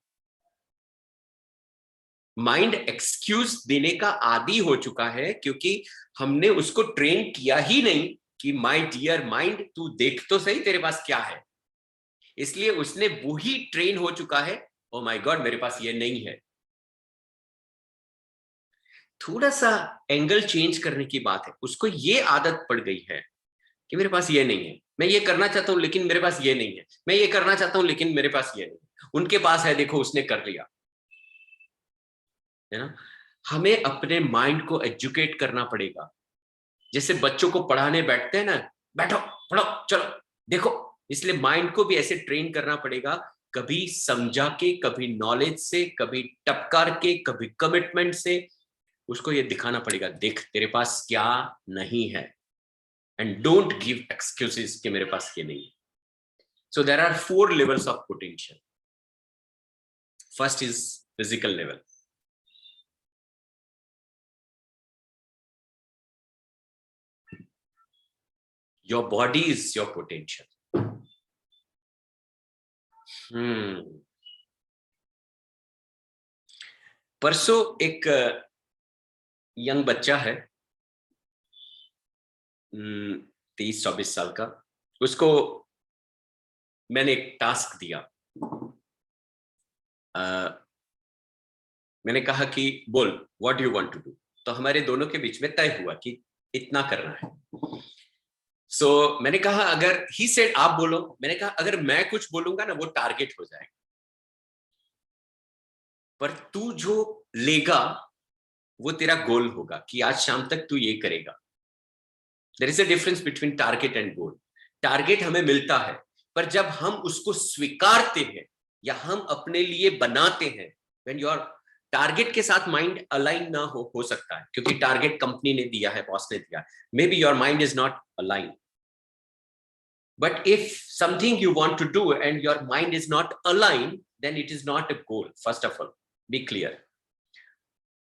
माइंड एक्सक्यूज देने का आदी हो चुका है क्योंकि हमने उसको ट्रेन किया ही नहीं कि माय डियर माइंड तू देख तो सही तेरे पास क्या है। इसलिए उसने वही ट्रेन हो चुका है, ओ माय गॉड मेरे पास ये नहीं है। थोड़ा सा एंगल चेंज करने की बात है। उसको ये आदत पड़ गई है कि मेरे पास ये नहीं है, मैं ये करना चाहता हूं लेकिन मेरे पास ये नहीं है, मैं ये करना चाहता हूं लेकिन मेरे पास ये नहीं है, उनके पास है देखो उसने कर लिया, है ना। हमें अपने माइंड को एजुकेट करना पड़ेगा। जैसे बच्चों को पढ़ाने बैठते हैं ना, बैठो पढ़ो चलो देखो, इसलिए माइंड को भी ऐसे ट्रेन करना पड़ेगा, कभी समझा के, कभी नॉलेज से, कभी टपकार के, कभी कमिटमेंट से उसको ये दिखाना पड़ेगा, देख तेरे पास क्या नहीं है, एंड डोंट गिव एक्सक्यूजेस कि मेरे पास ये नहीं है। So there are 4 levels of potential. First is physical level. Your body is your potential. परसों एक यंग बच्चा है 23-24 साल का, उसको मैंने एक टास्क दिया। मैंने कहा कि बोल what do you want to do. तो हमारे दोनों के बीच में तय हुआ कि इतना करना है। मैंने कहा अगर ही सेड आप बोलो, मैंने कहा अगर मैं कुछ बोलूंगा ना वो टारगेट हो जाएगा, पर तू जो लेगा वो तेरा गोल होगा कि आज शाम तक तू ये करेगा। There is a difference between target and goal. Target हमें मिलता है, पर जब हम उसको स्वीकारते हैं या हम अपने लिए बनाते हैं, व्हेन योर टारगेट के साथ माइंड अलाइन ना हो सकता है, क्योंकि टारगेट कंपनी ने दिया है, बॉस ने दिया है, may be your mind is not align. But if something you want to do and your mind is not aligned, then it is not a goal. First of all, be clear.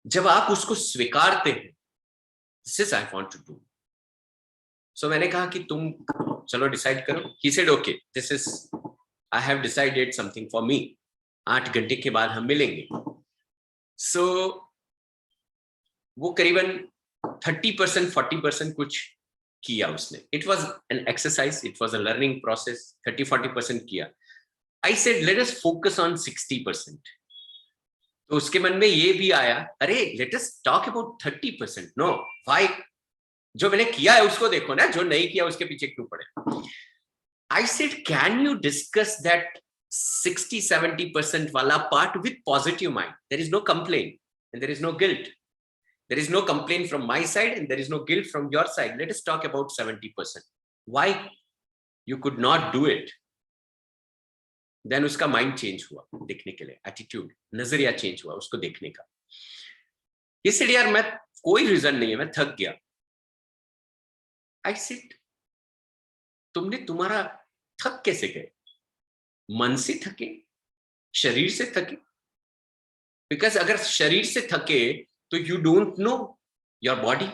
जब आप उसको स्वीकारते हैं, this is I want to do. So मैंने कहा कि तुम चलो डिसाइड करो। He said okay, this is I have decided something for me. 8 घंटे के बाद हम मिलेंगे। So वो करीबन 30% 40% कुछ किया उसने। It was an exercise, it was a learning process. 30-40% किया। I said let us focus on 60%। तो उसके मन में ये भी आया, अरे let us talk about 30%। Know why, जो मैंने किया है उसको देखो ना, जो नहीं किया उसके पीछे क्यों पड़े। I said can you discuss that 60-70% वाला part with positive mind. There is no complaint and there is no guilt. There is no complaint from my side and there is no guilt from your side. Let us talk about 70%. Why you could not do it? Then उसका mind change हुआ देखने के लिए, attitude, नजरिया change हुआ उसको देखने का। इसलिए यार मैं कोई रीजन नहीं है, मैं थक गया। I said तुमने तुम्हारा थक कैसे गए? मन से थके, शरीर से थके? Because अगर शरीर से थके तो you don't know your body.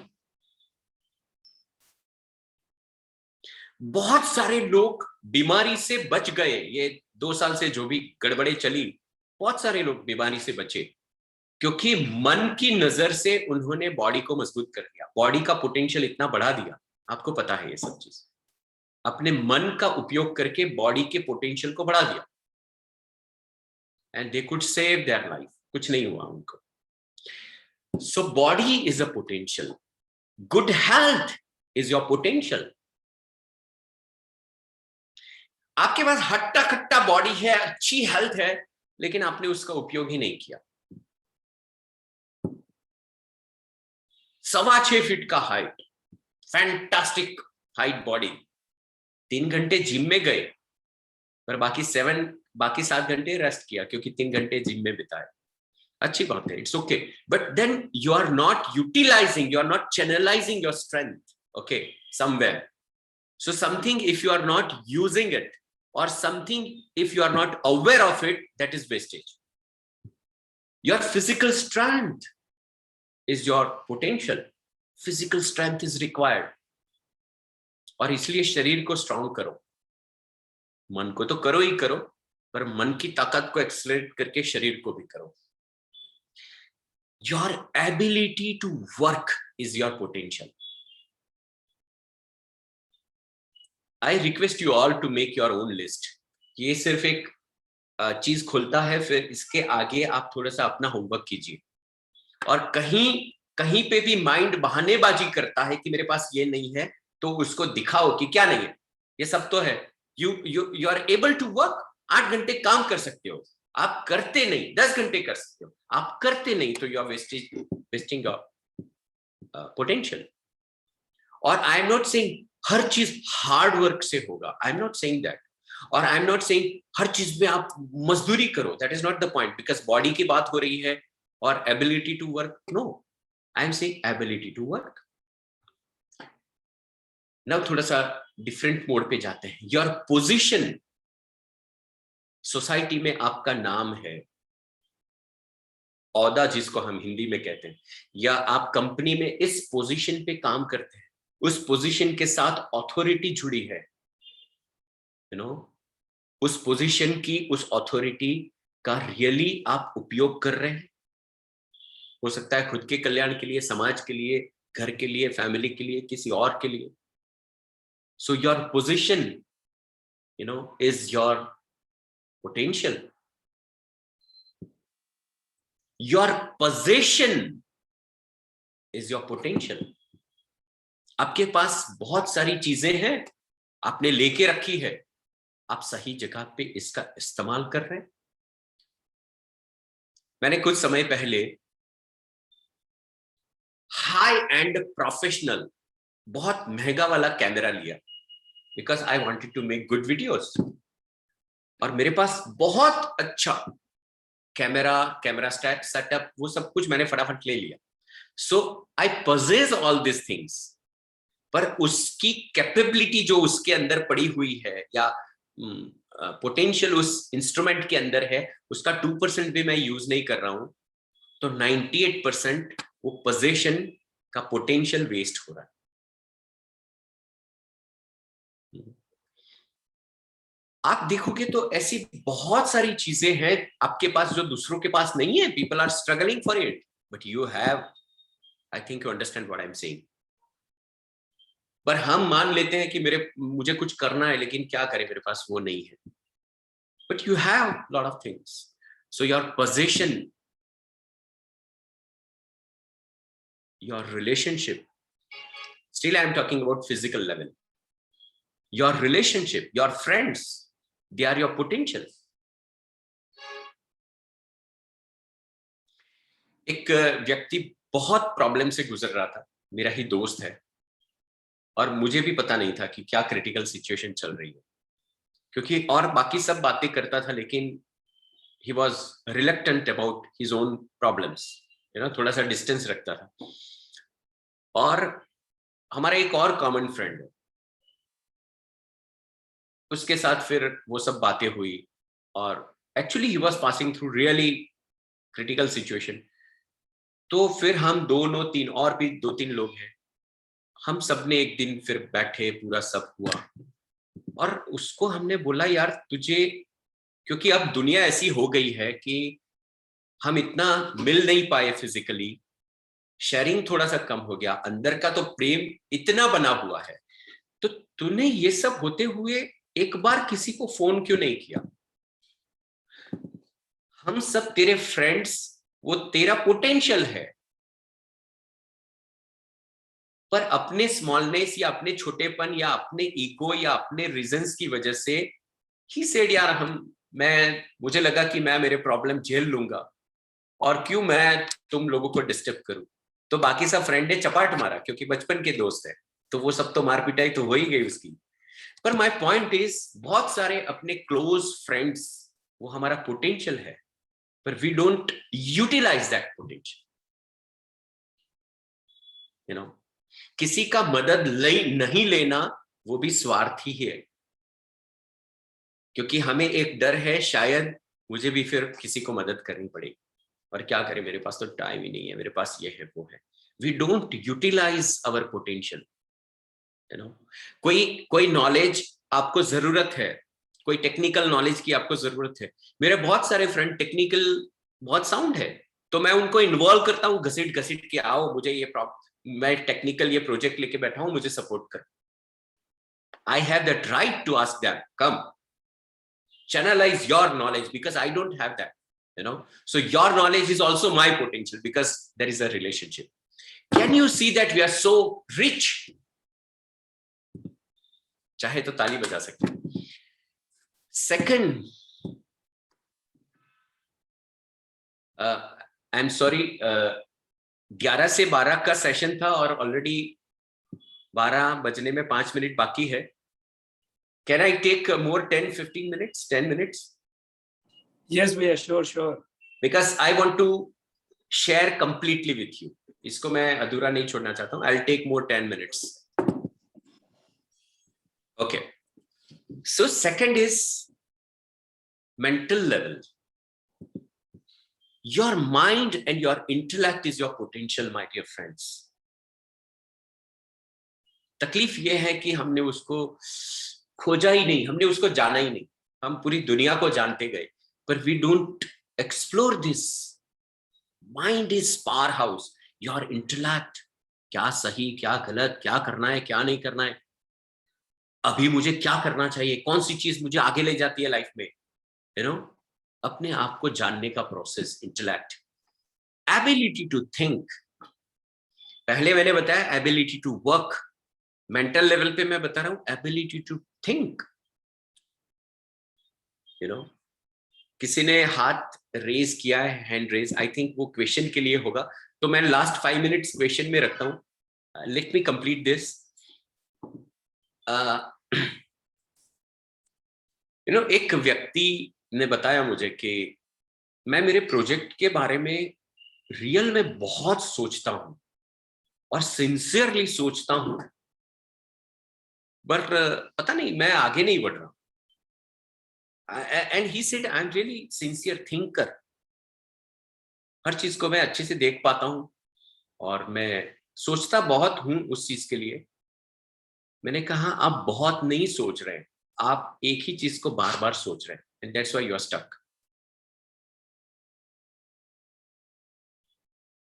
बहुत सारे लोग बीमारी से बच गए, ये 2 साल से जो भी गड़बड़े चली, बहुत सारे लोग बीमारी से बचे क्योंकि मन की नजर से उन्होंने बॉडी को मजबूत कर दिया, बॉडी का पोटेंशियल इतना बढ़ा दिया। आपको पता है ये सब चीज, अपने मन का उपयोग करके बॉडी के पोटेंशियल को बढ़ा दिया, and they could save their life. कुछ नहीं हुआ उनको। So body is a potential. Good health is your potential. आपके पास हट्टा खट्टा बॉडी है, अच्छी हेल्थ है, लेकिन आपने उसका उपयोग ही नहीं किया। 6.25 फीट का हाइट, फैंटास्टिक हाइट बॉडी, 3 घंटे जिम में गए, पर बाकी 7 घंटे रेस्ट किया क्योंकि 3 घंटे जिम में बिताए। अच्छी बात है, it's okay, but then you are not utilising, you are not channelising your strength, okay, somewhere. So something, if you are not using it, or something if you are not aware of it, that is wastage. Your physical strength is your potential. Physical strength is required. और इसलिए शरीर को strong करो, मन को तो करो ही करो, पर मन की ताकत को एक्सलेट करके शरीर को भी करो. Your ability to work is your potential. I request you all to make your own list. ये सिर्फ एक चीज खोलता है, फिर इसके आगे आप थोड़ा सा अपना होमवर्क कीजिए. और कहीं पे भी माइंड बहानेबाजी करता है कि मेरे पास ये नहीं है, तो उसको दिखाओ कि क्या नहीं है. ये सब तो है. You are able to work. 8 घंटे काम कर सकते हो, आप करते नहीं. 10 घंटे कर सकते हो, आप करते नहीं, तो you are wasting your potential. और आई एम नॉट सेइंग हर चीज हार्ड वर्क से होगा, I am not saying that. और आई एम नॉट सेइंग हर चीज में आप मजदूरी करो, that is not the point, because body की बात हो रही है और ability to work. No, I am saying ability to work. Now थोड़ा सा डिफरेंट मोड पे जाते हैं. योर पोजीशन सोसाइटी में, आपका नाम है, औदा जिसको हम हिंदी में कहते हैं, या आप कंपनी में इस पोजीशन पे काम करते हैं, उस पोजीशन के साथ अथॉरिटी जुड़ी है. यू नो, उस पोजीशन की, उस अथॉरिटी का रियली आप उपयोग कर रहे हैं. हो सकता है खुद के कल्याण के लिए, समाज के लिए, घर के लिए, फैमिली के लिए, किसी और के लिए. सो your position, you know, is your potential. Your position is your potential. आपके पास बहुत सारी चीजें हैं, आपने लेके रखी है, आप सही जगह पे इसका इस्तेमाल कर रहे हैं. मैंने कुछ समय पहले हाई एंड प्रोफेशनल, बहुत महंगा वाला कैमरा लिया, because I wanted to make good videos. और मेरे पास बहुत अच्छा कैमरा सेटअप, वो सब कुछ मैंने फटाफट ले लिया. सो आई possess ऑल दिस थिंग्स, पर उसकी कैपेबिलिटी जो उसके अंदर पड़ी हुई है, या पोटेंशियल उस इंस्ट्रूमेंट के अंदर है, उसका 2% भी मैं यूज नहीं कर रहा हूं, तो 98% वो पोजीशन का पोटेंशियल वेस्ट हो रहा है. आप देखोगे तो ऐसी बहुत सारी चीजें हैं आपके पास जो दूसरों के पास नहीं है. People are struggling for it, but you have. I think you understand what I am saying. पर हम मान लेते हैं कि मुझे कुछ करना है, लेकिन क्या करें, मेरे पास वो नहीं है. But you have lot of things. So your position, your relationship, still I am talking about physical level. Your relationship, your friends, they are your potential. एक व्यक्ति बहुत प्रॉब्लम से गुजर रहा था, मेरा ही दोस्त है, और मुझे भी पता नहीं था कि क्या क्रिटिकल सिचुएशन चल रही है, क्योंकि और बाकी सब बातें करता था, लेकिन he was reluctant about his own problems, you know, थोड़ा सा डिस्टेंस रखता था. और हमारा एक और कॉमन फ्रेंड है, उसके साथ फिर वो सब बातें हुई, और actually he was passing through really critical situation. तो फिर हम दोनों तीन और भी 2-3 लोग हैं, हम सब ने एक दिन फिर बैठे, पूरा सब हुआ, और उसको हमने बोला, यार तुझे, क्योंकि अब दुनिया ऐसी हो गई है कि हम इतना मिल नहीं पाए फिजिकली, शेयरिंग थोड़ा सा कम हो गया, अंदर का तो प्रेम इतना बना हुआ है, तो तूने ये सब होते हुए एक बार किसी को फोन क्यों नहीं किया? हम सब तेरे फ्रेंड्स, वो तेरा पोटेंशियल है, पर अपने स्मॉलनेस या अपने छोटेपन या अपने ईगो या अपने रीजंस की वजह से ही सेड, यार मुझे लगा कि मैं मेरे प्रॉब्लम झेल लूंगा, और क्यों मैं तुम लोगों को डिस्टर्ब करूं. तो बाकी सब फ्रेंड ने चपाट मारा, क्योंकि बचपन के दोस्त है, तो वो सब तो मार पिटाई तो हो ही गई उसकी. पर माय पॉइंट इज, बहुत सारे अपने क्लोज फ्रेंड्स, वो हमारा पोटेंशियल है, but we don't utilize that potential. You know, किसी का मदद नहीं लेना वो भी स्वार्थी है, क्योंकि हमें एक डर है शायद मुझे भी फिर किसी को मदद करनी पड़ेगी, और क्या करें, मेरे पास तो टाइम ही नहीं है, मेरे पास ये है वो है. We don't utilize our potential. You know, कोई नॉलेज आपको जरूरत है, कोई टेक्निकल नॉलेज की आपको जरूरत है. मेरे बहुत सारे फ्रेंड टेक्निकल बहुत साउंड है, तो मैं उनको इन्वॉल्व करता हूँ, घसीट के आओ, मुझे ये मैं टेक्निकल ये प्रोजेक्ट लेके बैठा हूँ, मुझे सपोर्ट कर. I have that right to ask them, come, channelize your knowledge, because I don't have that, you know. So your knowledge is also my potential, because there is a relationship. Can you see that we are so rich? चाहे तो ताली बजा सकते हैं. Second, I'm sorry, 11 से 12 का session था और ऑलरेडी 12 बजने में 5 मिनट बाकी है. Can I take more 10-15 minutes? 10 minutes? Yes, we are sure. Because I want to share completely with you. इसको मैं अधूरा नहीं छोड़ना चाहता हूँ. I'll take more 10 minutes. Okay. So second is mental level. Your mind and your intellect is your potential, my dear friends. तकलीफ ये है कि हमने उसको खोजा ही नहीं, हमने उसको जाना ही नहीं. हम पूरी दुनिया को जानते गए, but we don't explore this. Mind is powerhouse. Your intellect, क्या सही क्या गलत, क्या करना है क्या नहीं करना है, अभी मुझे क्या करना चाहिए, कौन सी चीज मुझे आगे ले जाती है लाइफ में, यू नो, अपने आप को जानने का process. Intellect, ability to think. पहले मैंने बताया ability to work. Mental level पे मैं बता रहा हूं ability to think. You know, किसी ने हाथ रेज किया है, हैंड रेज, आई थिंक वो क्वेश्चन के लिए होगा, तो मैं लास्ट 5 मिनट्स क्वेश्चन में रखता हूं. Let me complete this. You know, एक व्यक्ति ने बताया मुझे कि मैं मेरे प्रोजेक्ट के बारे में रियल में बहुत सोचता हूं और सिंसियरली सोचता हूं, बट पता नहीं मैं आगे नहीं बढ़ रहा. And he said I am really sincere thinker. हर चीज को मैं अच्छे से देख पाता हूं और मैं सोचता बहुत हूं उस चीज के लिए. मैंने कहा आप बहुत नहीं सोच रहे, आप एक ही चीज को बार बार सोच रहे हैं, and that's why you are stuck.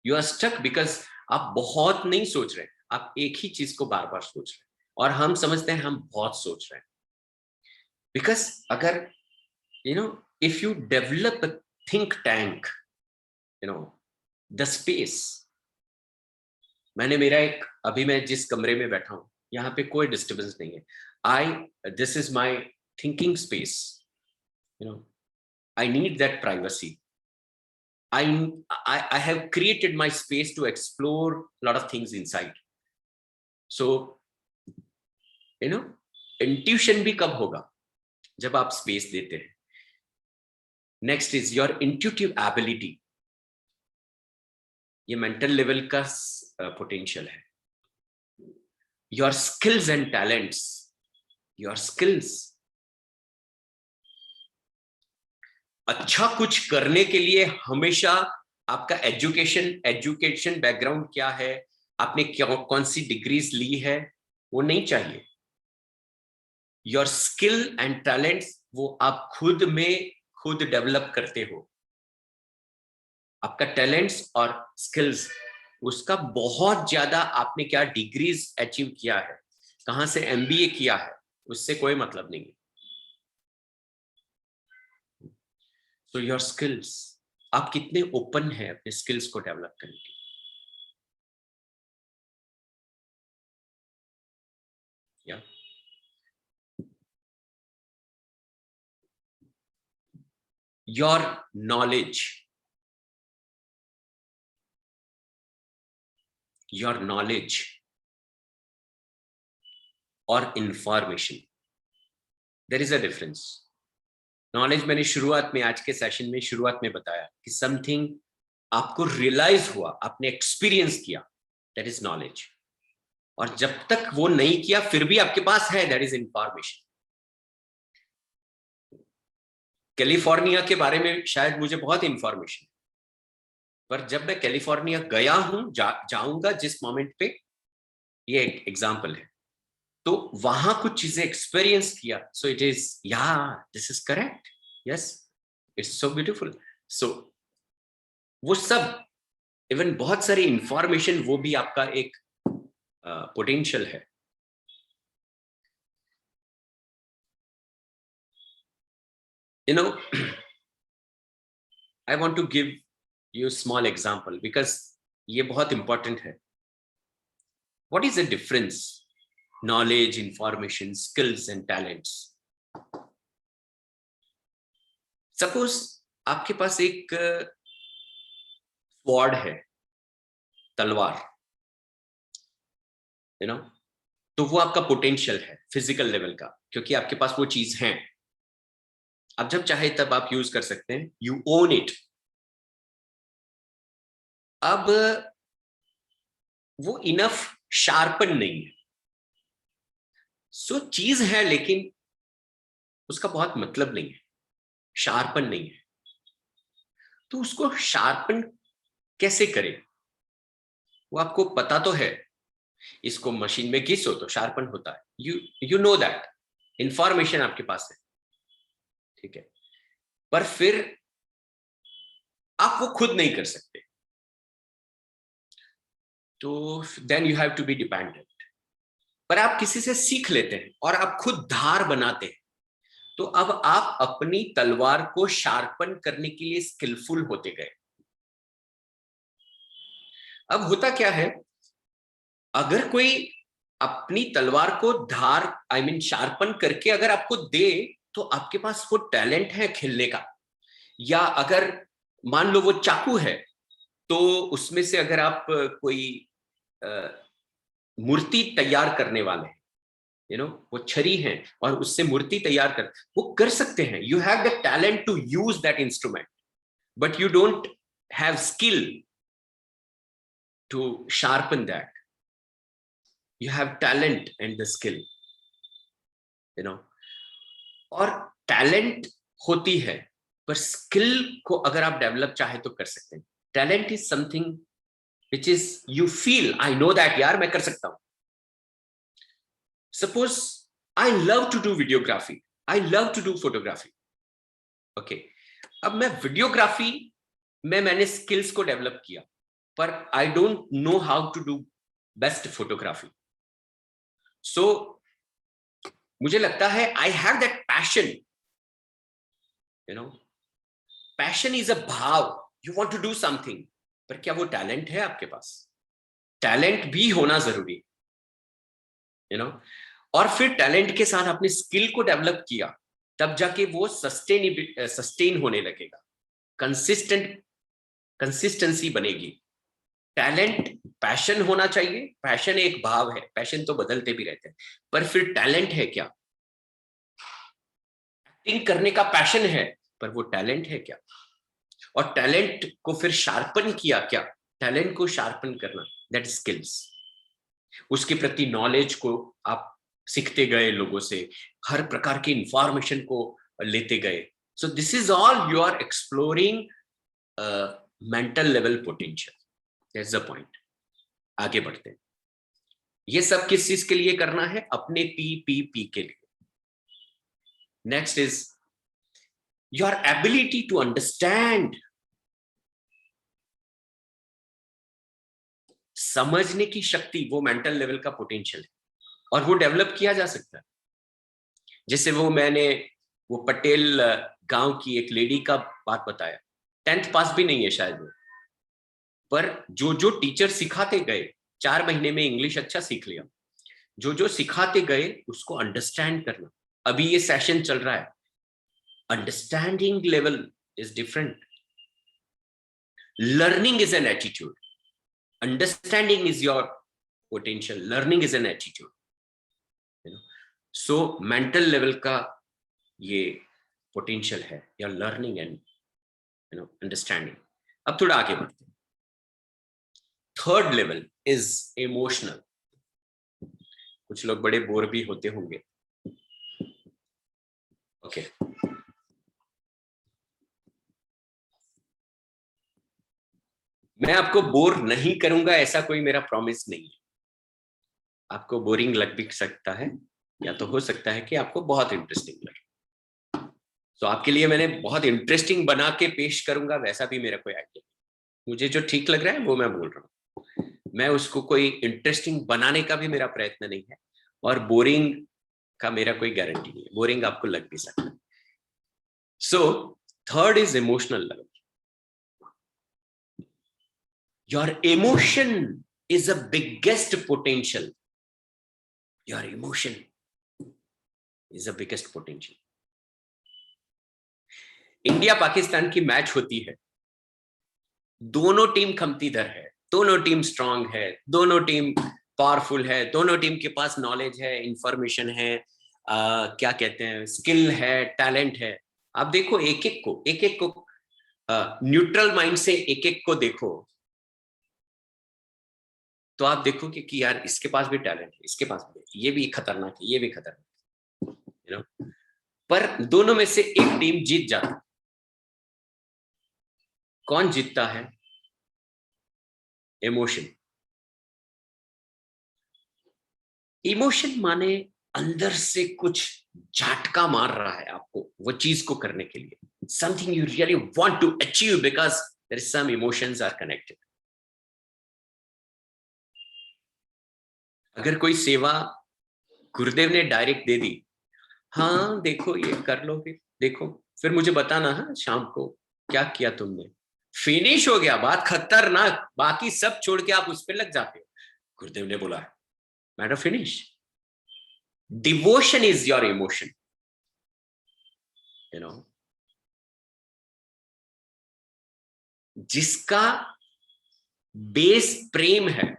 You are stuck because आप बहुत नहीं सोच रहे, आप एक ही चीज को बार बार सोच रहे हैं. और हम समझते हैं हम बहुत सोच रहे हैं. बिकॉज अगर you know, if you develop a think tank, you know, the space. मैंने मेरा एक, अभी मैं जिस कमरे में बैठा हूं यहाँ पे कोई डिस्टर्बेंस नहीं है. This is my thinking space. You know, I need that privacy. I have created my space to explore a lot of things inside. So, you know, intuition भी कब होगा? जब आप space देते हैं. Next is your intuitive ability. ये mental level का potential है. Your skills and talents. Your skills. अच्छा कुछ करने के लिए हमेशा आपका एजुकेशन बैकग्राउंड क्या है, आपने कौन सी डिग्रीज ली है, वो नहीं चाहिए. योर स्किल एंड टैलेंट्स वो आप खुद डेवलप करते हो. आपका टैलेंट्स और स्किल्स, उसका बहुत ज्यादा आपने क्या डिग्रीज अचीव किया है, कहां से MBA किया है, उससे कोई मतलब नहीं है. So your skills, आप कितने ओपन हैं अपने स्किल्स को डेवलप करने के लिए. Yeah. Your knowledge or information, there is a difference. Knowledge मैंने शुरुआत में, आज के सेशन में शुरुआत में बताया कि समथिंग आपको रियलाइज हुआ, आपने एक्सपीरियंस किया, दैट इज नॉलेज। और जब तक वो नहीं किया फिर भी आपके पास है, दैट इज इंफॉर्मेशन। कैलिफोर्निया के बारे में शायद मुझे बहुत इंफॉर्मेशन, पर जब मैं कैलिफोर्निया गया हूं, जाऊंगा जिस मोमेंट पे, ये एक एग्जाम्पल है, तो वहां कुछ चीजें एक्सपीरियंस किया, सो इट इज, या this is correct, yes, it's so beautiful. So वो सब, इवन बहुत सारी इंफॉर्मेशन, वो भी आपका एक पोटेंशियल है। You know, I want to give you a small example because ये बहुत important है। What is the difference? Knowledge, information, skills and talents. Suppose आपके पास एक स्वॉर्ड है, तलवार, you know, तो वो आपका पोटेंशियल है फिजिकल लेवल का, क्योंकि आपके पास वो चीज है। आप जब चाहे तब आप यूज कर सकते हैं, यू ओन इट। अब वो इनफ शार्पन नहीं है, सो चीज है लेकिन उसका बहुत मतलब नहीं है, शार्पन नहीं है। तो उसको शार्पन कैसे करें? वो आपको पता तो है, इसको मशीन में घिसो तो शार्पन होता है, यू नो दैट, इंफॉर्मेशन आपके पास है, ठीक है, पर फिर आप वो खुद नहीं कर सकते, तो then you have to be dependent. पर आप किसी से सीख लेते हैं और आप खुद धार बनाते हैं, तो अब आप अपनी तलवार को शार्पन करने के लिए स्किलफुल होते गए। अब होता क्या है, अगर कोई अपनी तलवार को धार शार्पन करके अगर आपको दे, तो आपके पास वो टैलेंट है खेलने का। या अगर मान लो वो चाकू है, तो उसमें से अगर आप कोई मूर्ति तैयार करने वाले हैं, वो छरी है और उससे मूर्ति तैयार वो कर सकते हैं। You have the talent to use that instrument, but you don't have skill to sharpen that. You have talent and the skill, और टैलेंट होती है, पर स्किल को अगर आप डेवलप चाहे तो कर सकते हैं। Talent is something which is you feel, I know that, यार मैं कर सकता हूं। Suppose I love to do videography, I love to do photography, okay. अब मैं वीडियोग्राफी में मैंने स्किल्स को डेवलप किया, पर I don't know how to do best photography. So मुझे लगता है I have that passion, passion is a भाव, you want to do something, पर क्या वो टैलेंट है आपके पास? टैलेंट भी होना जरूरी, और फिर टैलेंट के साथ आपने स्किल को डेवलप किया, तब जाके वो सस्टेन होने लगेगा, कंसिस्टेंसी बनेगी। टैलेंट, पैशन होना चाहिए, पैशन एक भाव है, पैशन तो बदलते भी रहते हैं, पर फिर टैलेंट है क्या? एक्टिंग करने का पैशन है, पर वो टैलेंट है क्या? और टैलेंट को फिर शार्पन किया क्या? टैलेंट को शार्पन करना, दैट स्किल्स। उसके प्रति नॉलेज को आप सीखते गए, लोगों से हर प्रकार की इंफॉर्मेशन को लेते गए। So this is all you are exploring mental level potential, that's the point. आगे बढ़ते हैं। ये सब किस चीज के लिए करना है? अपने पी के लिए। Next is your ability to understand, समझने की शक्ति, वो मेंटल लेवल का पोटेंशियल है, और वो डेवलप किया जा सकता है। जैसे मैंने वो पटेल गांव की एक लेडी का बात बताया, 10th पास भी नहीं है शायद वो, पर जो टीचर सिखाते गए, 4 महीने में इंग्लिश अच्छा सीख लिया। जो सिखाते गए उसको अंडरस्टैंड करना। अभी ये सेशन चल रहा है, understanding level is different. Learning is an attitude, understanding is your potential, learning is an attitude, so mental level का ये पोटेंशियल है, योर लर्निंग एंड अंडरस्टैंडिंग। अब थोड़ा आगे बढ़ते हैं। Third level is emotional. कुछ लोग बड़े बोर भी होते होंगे। ओके, मैं आपको बोर नहीं करूंगा ऐसा कोई मेरा प्रॉमिस नहीं है। आपको बोरिंग लग भी सकता है, या तो हो सकता है कि आपको बहुत इंटरेस्टिंग लगे। तो आपके लिए मैंने बहुत इंटरेस्टिंग बना के पेश करूंगा वैसा भी मेरा कोई आइडिया नहीं। मुझे जो ठीक लग रहा है वो मैं बोल रहा हूँ। मैं उसको कोई इंटरेस्टिंग बनाने का भी मेरा प्रयत्न नहीं है, और बोरिंग का मेरा कोई गारंटी नहीं है। बोरिंग आपको लग भी सकता है। So third is emotional level. Your emotion is the biggest potential. Your emotion is the biggest potential. India Pakistan की मैच होती है, दोनों टीम खमतीधर है, दोनों टीम स्ट्रांग है, दोनों टीम पावरफुल है, दोनों टीम के पास नॉलेज है, इंफॉर्मेशन है, क्या कहते हैं, स्किल है, टैलेंट है। आप देखो एक एक को न्यूट्रल माइंड से एक एक को देखो, तो आप देखोगे कि यार इसके पास भी टैलेंट है, इसके पास भी, ये भी खतरनाक है, ये भी खतरनाक है, पर दोनों में से एक टीम जीत जाती है। कौन जीतता है? इमोशन। इमोशन माने अंदर से कुछ झटका मार रहा है आपको वो चीज को करने के लिए, something you really want to achieve because there is some emotions are connected. अगर कोई सेवा गुरुदेव ने डायरेक्ट दे दी, हाँ देखो ये कर लो, फिर मुझे बताना, हाँ शाम को क्या किया तुमने, फिनिश हो गया, बात खतरनाक, बाकी सब छोड़ के आप उस पर लग जाते हो। गुरुदेव ने बोला matter finish. Devotion is your emotion, you no. जिसका बेस प्रेम है,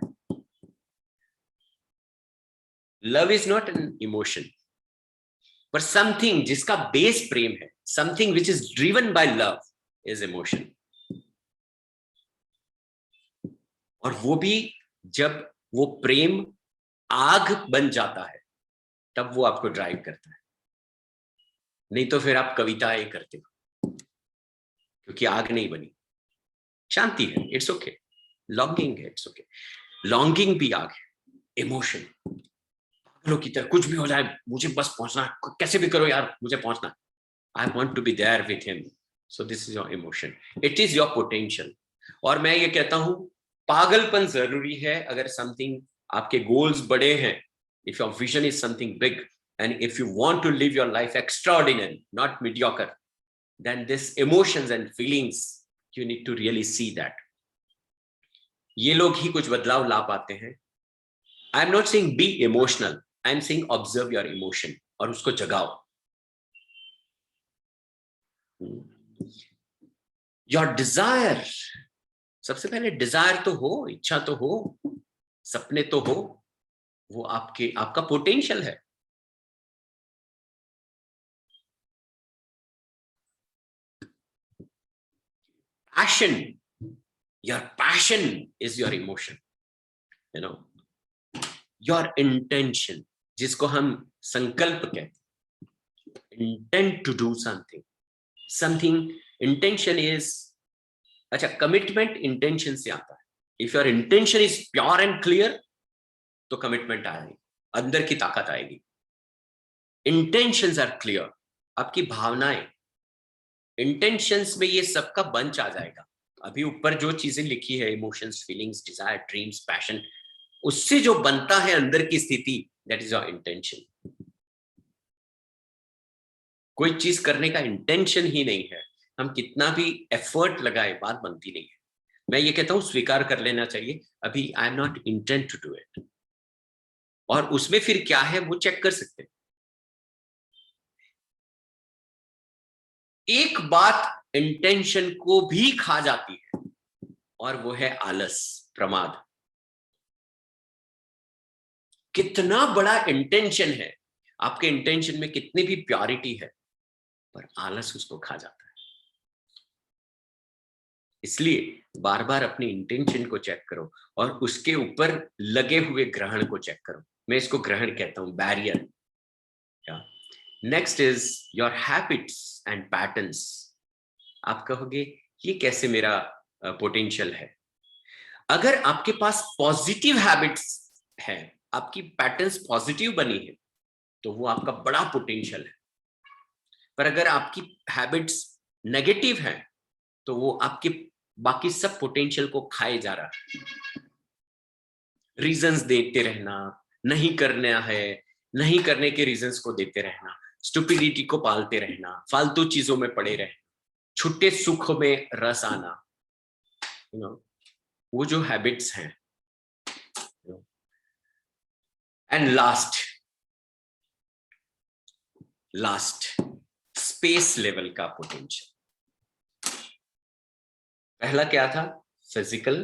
love is not an emotion, पर समथिंग जिसका बेस प्रेम है, something which is driven by love is emotion. और वो भी जब वो प्रेम आग बन जाता है तब वो आपको ड्राइव करता है, नहीं तो फिर आप कविताएं करते हो, क्योंकि आग नहीं बनी, शांति है, इट्स ओके, लॉन्गिंग है, इट्स ओके। लॉन्गिंग भी आग है, इमोशन। पागलों की तरह कुछ भी हो जाए, मुझे बस पहुंचना है, कैसे भी करो यार मुझे पहुंचना है, I want to be there with him. So this is your emotion, it is your potential. और मैं ये कहता हूं पागलपन जरूरी है अगर समथिंग, आपके गोल्स बड़े हैं, if your vision is something big and if you want to live your life extraordinary, not mediocre, then this emotions and feelings you need to really see that. ये लोग ही कुछ बदलाव ला पाते हैं। I am not saying be emotional, I am saying observe your emotion और उसको जगाओ। Your desire, सबसे पहले डिजायर तो हो, इच्छा तो हो, सपने तो हो, वो आपका पोटेंशियल है। Passion, your passion is your emotion, you know. Your intention, जिसको हम संकल्प कहते हैं, intent to do something. Intention is, अच्छा कमिटमेंट इंटेंशन से आता है। If your intention is pure and clear तो कमिटमेंट आएगी, अंदर की ताकत आएगी। इंटेंशंस आर क्लियर, आपकी भावनाएं, इंटेंशंस में ये सबका बंच आ जाएगा। अभी ऊपर जो चीजें लिखी है, emotions, feelings, desire, dreams, passion, उससे जो बनता है अंदर की स्थिति, दैट इज योर इंटेंशन। कोई चीज करने का इंटेंशन ही नहीं है, हम कितना भी एफर्ट लगाए बात बनती नहीं है। मैं ये कहता हूं स्वीकार कर लेना चाहिए, अभी I am not intent to do it, और उसमें फिर क्या है वो चेक कर सकते हैं। एक बात इंटेंशन को भी खा जाती है और वो है आलस, प्रमाद। कितना बड़ा इंटेंशन है, आपके इंटेंशन में कितनी भी प्योरिटी है, पर आलस उसको खा जाता है। इसलिए बार बार अपनी इंटेंशन को चेक करो और उसके ऊपर लगे हुए ग्रहण को चेक करो। मैं इसको ग्रहण कहता हूं, barrier. Next is your habits and patterns. आप कहोगे ये कैसे मेरा पोटेंशियल है? अगर आपके पास पॉजिटिव हैबिट्स है, आपकी पैटर्न्स पॉजिटिव बनी है, तो वो आपका बड़ा पोटेंशियल है। पर अगर आपकी हैबिट्स नेगेटिव है, तो वो आपके बाकी सब पोटेंशियल को खाए जा रहा है। रीजंस देते रहना, नहीं करना है, नहीं करने के रीजंस को देते रहना, स्टुपिडिटी को पालते रहना, फालतू चीजों में पड़े रहना, छुट्टे सुख में रस आना, वो जो हैबिट्स हैं। एंड लास्ट स्पेस लेवल का पोटेंशियल। पहला क्या था? फिजिकल।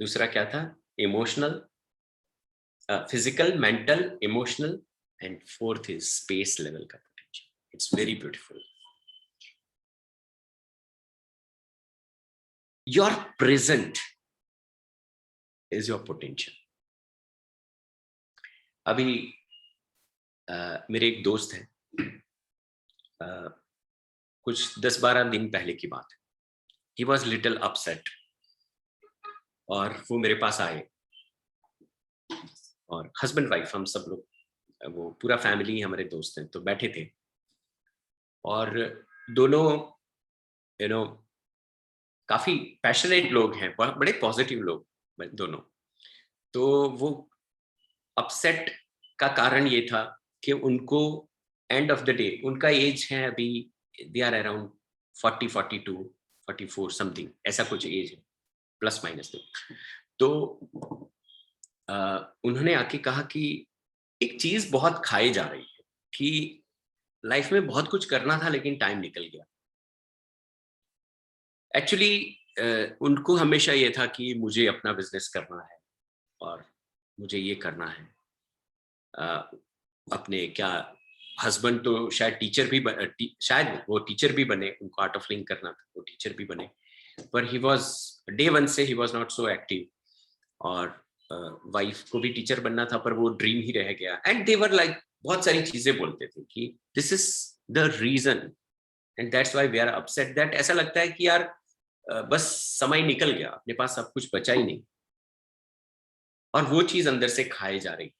दूसरा क्या था? Emotional, physical, mental, emotional, and fourth is space level का potential. It's very beautiful. Your present is your potential. अभी मेरे एक दोस्त है, कुछ 10-12 दिन पहले की बात है। He was little upset और वो मेरे पास आए और हस्बैंड वाइफ हम सब लोग, वो पूरा फैमिली हमारे दोस्त हैं, तो बैठे थे और दोनों काफी पैशनेट लोग हैं, बड़े पॉजिटिव लोग दोनों। तो वो अपसेट का कारण ये था कि उनको एंड ऑफ द डे, उनका एज है अभी, दे आर अराउंड 40, 42, 44 समथिंग, ऐसा कुछ एज है, प्लस माइनस। तो उन्होंने आके कहा कि एक चीज बहुत खाई जा रही है कि लाइफ में बहुत कुछ करना था लेकिन टाइम निकल गया। एक्चुअली उनको हमेशा ये था कि मुझे अपना बिजनेस करना है और मुझे ये करना है। अपने क्या हस्बैंड तो शायद टीचर भी शायद वो टीचर भी बने, उनको आर्ट ऑफ लिविंग करना था, वो टीचर भी बने, पर ही वाज डे वन से he was not so active. और वाइफ को भी टीचर बनना था, पर वो ड्रीम ही रह गया। एंड दे वर लाइक, बहुत सारी चीजें बोलते थे कि this is the reason and that's why we are upset. That ऐसा लगता है कि यार बस समय निकल गया, अपने पास सब कुछ बचा ही नहीं, और वो चीज अंदर से खाए जा रही।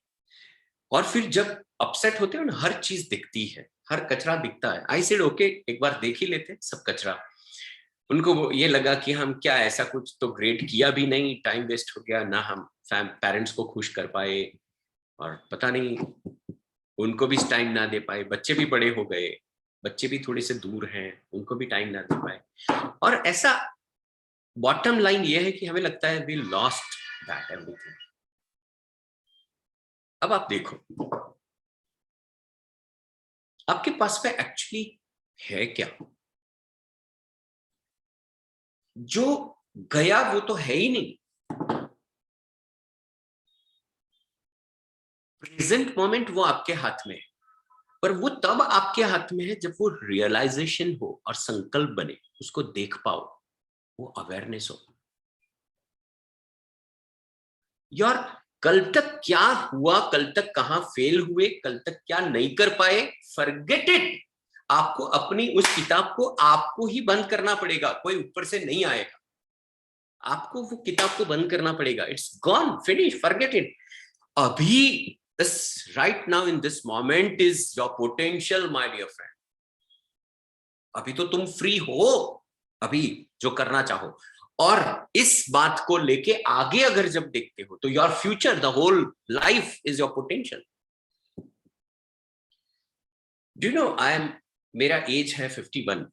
और फिर जब अपसेट होते हैं ना, हर चीज दिखती है, हर कचरा दिखता है। आई सेड ओके, एक बार देख ही लेते सब कचरा। उनको ये लगा कि हम क्या ऐसा कुछ तो ग्रेट किया भी नहीं, टाइम वेस्ट हो गया ना, हम पेरेंट्स को खुश कर पाए और पता नहीं उनको भी टाइम ना दे पाए, बच्चे भी बड़े हो गए, बच्चे भी थोड़े से दूर हैं, उनको भी टाइम ना दे पाए। और ऐसा बॉटम लाइन ये है कि हमें लगता है वी लॉस्ट दैट एवरीथिंग। अब आप देखो आपके पास में एक्चुअली है क्या? जो गया वो तो है ही नहीं। प्रेजेंट मोमेंट वो आपके हाथ में है, पर वो तब आपके हाथ में है जब वो रियलाइजेशन हो और संकल्प बने, उसको देख पाओ, वो अवेयरनेस हो। यार कल तक क्या हुआ, कल तक कहां फेल हुए, कल तक क्या नहीं कर पाए, फॉरगेट इट। आपको अपनी उस किताब को आपको ही बंद करना पड़ेगा, कोई ऊपर से नहीं आएगा। आपको वो किताब को बंद करना पड़ेगा। It's gone, finish, forget it. अभी right now in this moment is your potential my dear friend. अभी तो तुम फ्री हो, अभी जो करना चाहो। और इस बात को लेके आगे अगर जब देखते हो तो your future, the whole life is your potential. Do you know, मेरा एज है 51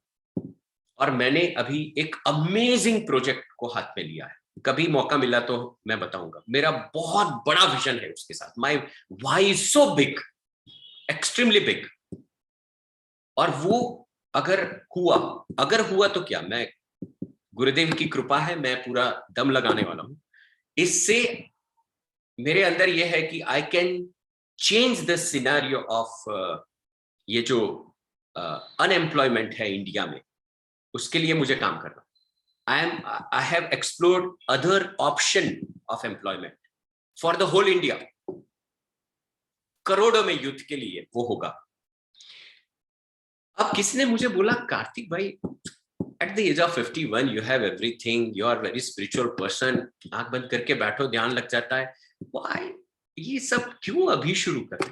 और मैंने अभी एक अमेजिंग प्रोजेक्ट को हाथ में लिया है। कभी मौका मिला तो मैं बताऊंगा। मेरा बहुत बड़ा विजन है उसके साथ। My why is so big, extremely big. और वो अगर हुआ तो क्या, मैं गुरुदेव की कृपा है, मैं पूरा दम लगाने वाला हूं। इससे मेरे अंदर यह है कि I can change the scenario of ये जो अनएम्प्लॉयमेंट है इंडिया में, उसके लिए मुझे काम करना। I have explored other option of employment for the whole India. करोड़ों में यूथ के लिए वो होगा। अब किसने मुझे बोला, कार्तिक भाई, at the age of 51 you have everything, you are very spiritual person, आंख बंद करके बैठो, ध्यान लग जाता है, why ये सब क्यों अभी शुरू करें?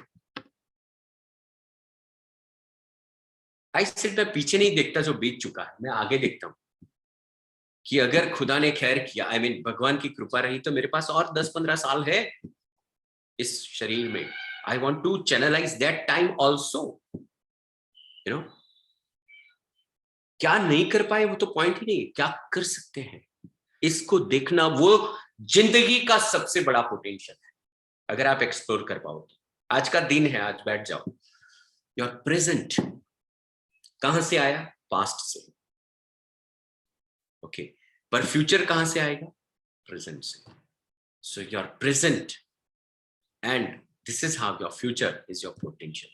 I said मैं पीछे नहीं देखता जो बीत चुका है, मैं आगे देखता हूं कि अगर खुदा ने खैर किया, I mean भगवान की कृपा रही तो मेरे पास और 10-15 साल है इस शरीर में। I want to channelize that time also, you know। क्या नहीं कर पाए वो तो पॉइंट ही नहीं, क्या कर सकते हैं इसको देखना, वो जिंदगी का सबसे बड़ा पोटेंशियल है अगर आप एक्सप्लोर कर पाओ तो। आज का दिन है, आज बैठ जाओ। योर प्रेजेंट कहां से आया? पास्ट से, ओके, पर फ्यूचर कहां से आएगा? प्रेजेंट से। So your present and this is how your future is your potential.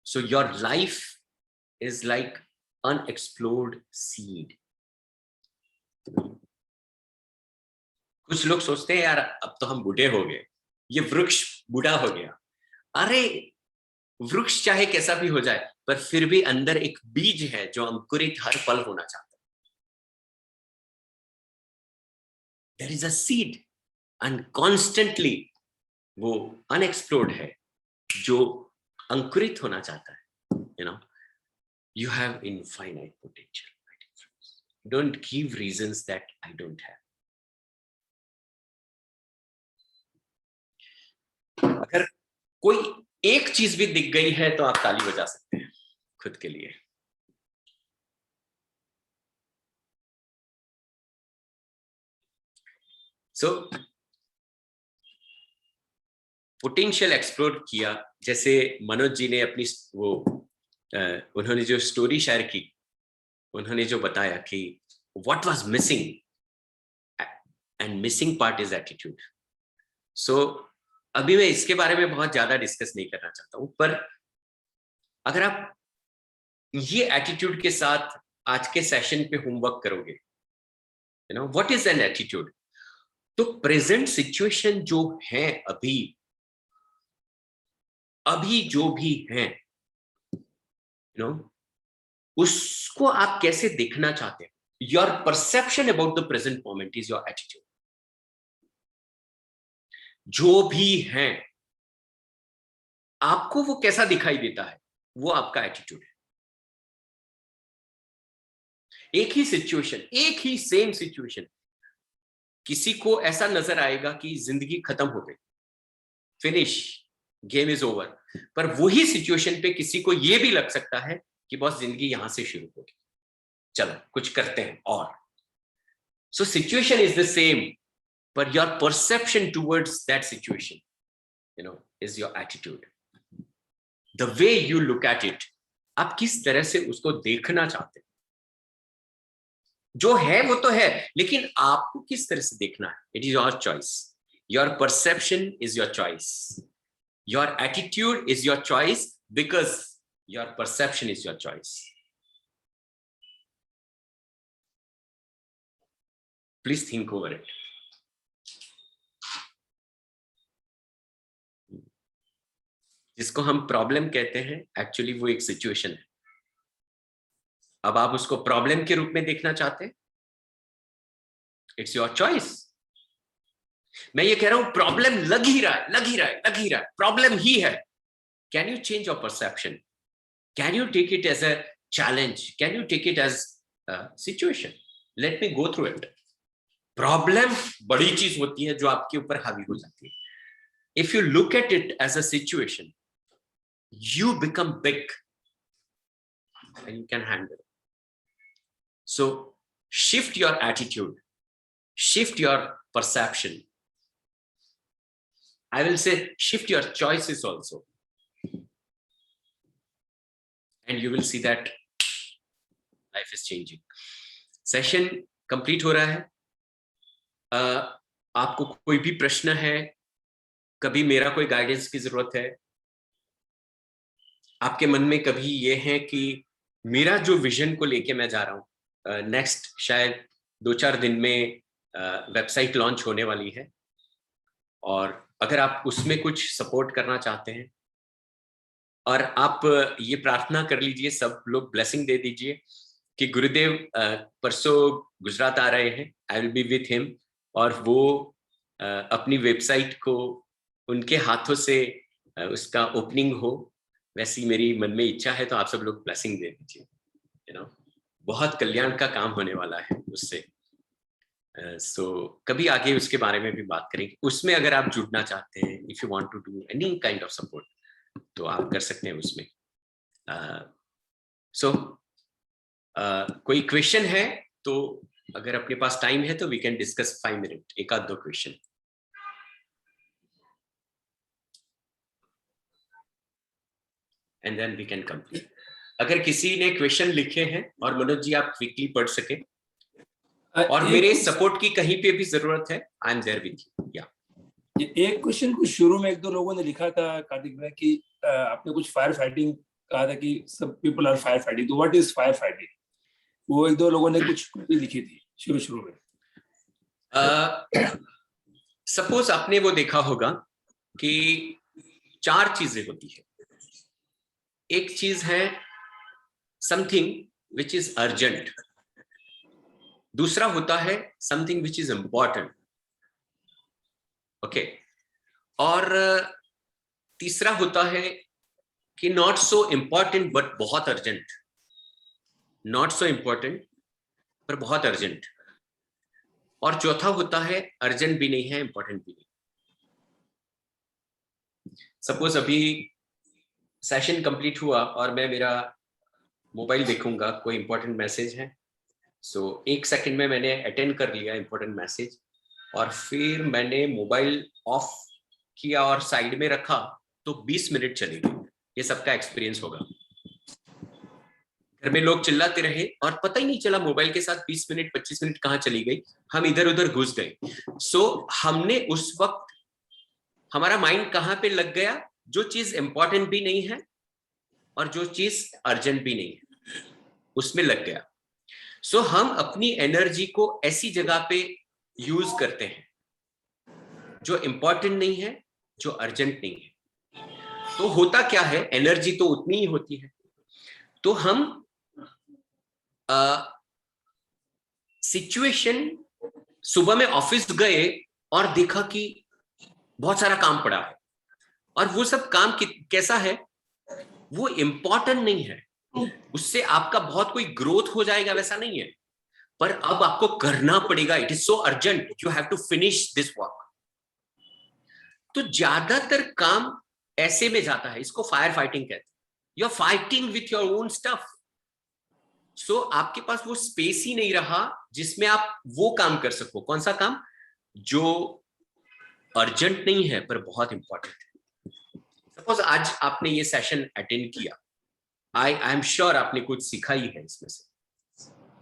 So your life is like unexplored seed। कुछ लोग सोचते हैं यार अब तो हम बूढ़े हो गए, ये वृक्ष बूढ़ा हो गया। अरे वृक्ष चाहे कैसा भी हो जाए, पर फिर भी अंदर एक बीज है जो अंकुरित हर पल होना चाहता है। There is a seed and constantly वो unexplored है जो अंकुरित होना चाहता है, you know। You have infinite potential, my dear friends. Don't give reasons that I don't have. अगर कोई एक चीज भी दिख गई है तो आप ताली बजा सकते हैं खुद के लिए। So, पोटेंशियल एक्सप्लोर किया, जैसे मनोज जी ने अपनी वो उन्होंने जो स्टोरी शेयर की, उन्होंने जो बताया कि what was missing and missing part is attitude. So अभी मैं इसके बारे में बहुत ज्यादा डिस्कस नहीं करना चाहता हूं, पर अगर आप ये एटीट्यूड के साथ आज के सेशन पे होमवर्क करोगे, you know what is an attitude, तो प्रेजेंट सिचुएशन जो है अभी जो भी है, you know, उसको आप कैसे देखना चाहते हैं? Your perception about the present moment is your attitude। जो भी है आपको वो कैसा दिखाई देता है, वो आपका एटीट्यूड है। एक ही सिचुएशन, एक ही सेम सिचुएशन, किसी को ऐसा नजर आएगा कि जिंदगी खत्म हो गई, फिनिश, गेम इज ओवर, पर वही सिचुएशन पे किसी को ये भी लग सकता है कि बस जिंदगी यहां से शुरू होगी, चलो कुछ करते हैं और। So situation is the same, per your perception towards that situation, you know, is your attitude. The way you look at it, आप किस तरह से उसको देखना चाहते हैं। जो है वो तो है, लेकिन आपको किस तरह से देखना है, it is your choice. Your perception is your choice, your attitude is your choice, because your perception is your choice। Please think over it। जिसको हम प्रॉब्लम कहते हैं, एक्चुअली वो एक सिचुएशन है। अब आप उसको प्रॉब्लम के रूप में देखना चाहते हैं, इट्स योर चॉइस। मैं ये कह रहा हूं प्रॉब्लम लग ही रहा है, प्रॉब्लम ही है। Can you change your perception? Can you take it as a challenge? Can you take it as situation? Let me go through it. Problem बड़ी चीज होती है जो आपके ऊपर हावी हो जाती है। If you look at it as a situation, you become big and you can handle it। So shift your attitude, shift your perception, I will say shift your choices also, and you will see that life is changing। Session complete हो रहा है। आपको कोई भी प्रश्न है, कभी मेरा कोई गाइडेंस की जरूरत है, आपके मन में कभी ये है कि मेरा जो विजन को लेके मैं जा रहा हूँ, नेक्स्ट शायद 2-4 दिन में वेबसाइट लॉन्च होने वाली है, और अगर आप उसमें कुछ सपोर्ट करना चाहते हैं, और आप ये प्रार्थना कर लीजिए, सब लोग ब्लेसिंग दे दीजिए कि गुरुदेव परसों गुजरात आ रहे हैं, I will be with him, और वो अपनी वेबसाइट को उनके हाथों से उसका ओपनिंग हो, वैसी मेरी मन में इच्छा है। तो आप सब लोग ब्लेसिंग दे दीजिए, यू नो, बहुत कल्याण का काम होने वाला है उससे। सो कभी आगे उसके बारे में भी बात करेंगे। उसमें अगर आप जुड़ना चाहते हैं, if you want to do any kind of support, तो आप कर सकते हैं उसमें। कोई क्वेश्चन है तो अगर अपने पास टाइम है तो वी कैन डिस्कस 5 मिनट, एक आध दो question, and then we can complete. अगर किसी ने क्वेश्चन लिखे हैं और मनोज जी आप क्विकली पढ़ सके, और मेरे सपोर्ट की कहीं पे भी जरूरत है, I am there with you. या एक क्वेश्चन कुछ शुरू में 1-2 लोगों ने लिखा था कार्तिक भाई कि आपने कुछ फायर फाइटिंग कहा था कि सब पीपल आर फायर फाइटिंग, तो व्हाट इज फायर फाइटिंग? वो 1-2 लोगों ने कुछ लिखी थी शुरू में। सपोज आपने वो देखा होगा कि 4 चीजें होती है। एक चीज है समथिंग विच इज अर्जेंट, दूसरा होता है something which is important, okay, और तीसरा होता है कि नॉट सो इंपॉर्टेंट बट बहुत अर्जेंट, नॉट सो इंपॉर्टेंट पर बहुत अर्जेंट, और चौथा होता है अर्जेंट भी नहीं है, इंपॉर्टेंट भी नहीं। सपोज अभी सेशन कंप्लीट हुआ और मैं मेरा मोबाइल देखूंगा, कोई इंपॉर्टेंट मैसेज है, सो 1 सेकंड में मैंने अटेंड कर लिया इंपॉर्टेंट मैसेज, और फिर मैंने मोबाइल ऑफ किया और साइड में रखा, तो 20 मिनट चले गए। ये सबका एक्सपीरियंस होगा। घर में लोग चिल्लाते रहे और पता ही नहीं चला मोबाइल के साथ 20 मिनट 25 मिनट कहाँ चली गई, हम इधर उधर घुस गए। सो हमने उस वक्त हमारा माइंड कहाँ पे लग गया, जो चीज इंपॉर्टेंट भी नहीं है और जो चीज अर्जेंट भी नहीं है, उसमें लग गया। सो हम अपनी एनर्जी को ऐसी जगह पे यूज करते हैं जो इंपॉर्टेंट नहीं है, जो अर्जेंट नहीं है। तो होता क्या है, एनर्जी तो उतनी ही होती है। तो हम सिचुएशन, सुबह में ऑफिस गए और देखा कि बहुत सारा काम पड़ा है, और वो सब काम कैसा है, वो इंपॉर्टेंट नहीं है, उससे आपका बहुत कोई ग्रोथ हो जाएगा वैसा नहीं है, पर अब आपको करना पड़ेगा, it is so urgent, you have to finish this work. तो ज्यादातर काम ऐसे में जाता है, इसको फायर फाइटिंग कहते हैं। You are fighting with your own stuff. So आपके पास वो स्पेस ही नहीं रहा जिसमें आप वो काम कर सको। कौन सा काम? जो अर्जेंट नहीं है पर बहुत इंपॉर्टेंट है। सपोज आज आपने ये सेशन अटेंड किया, आई एम श्योर आपने कुछ सीखा ही है इसमें से,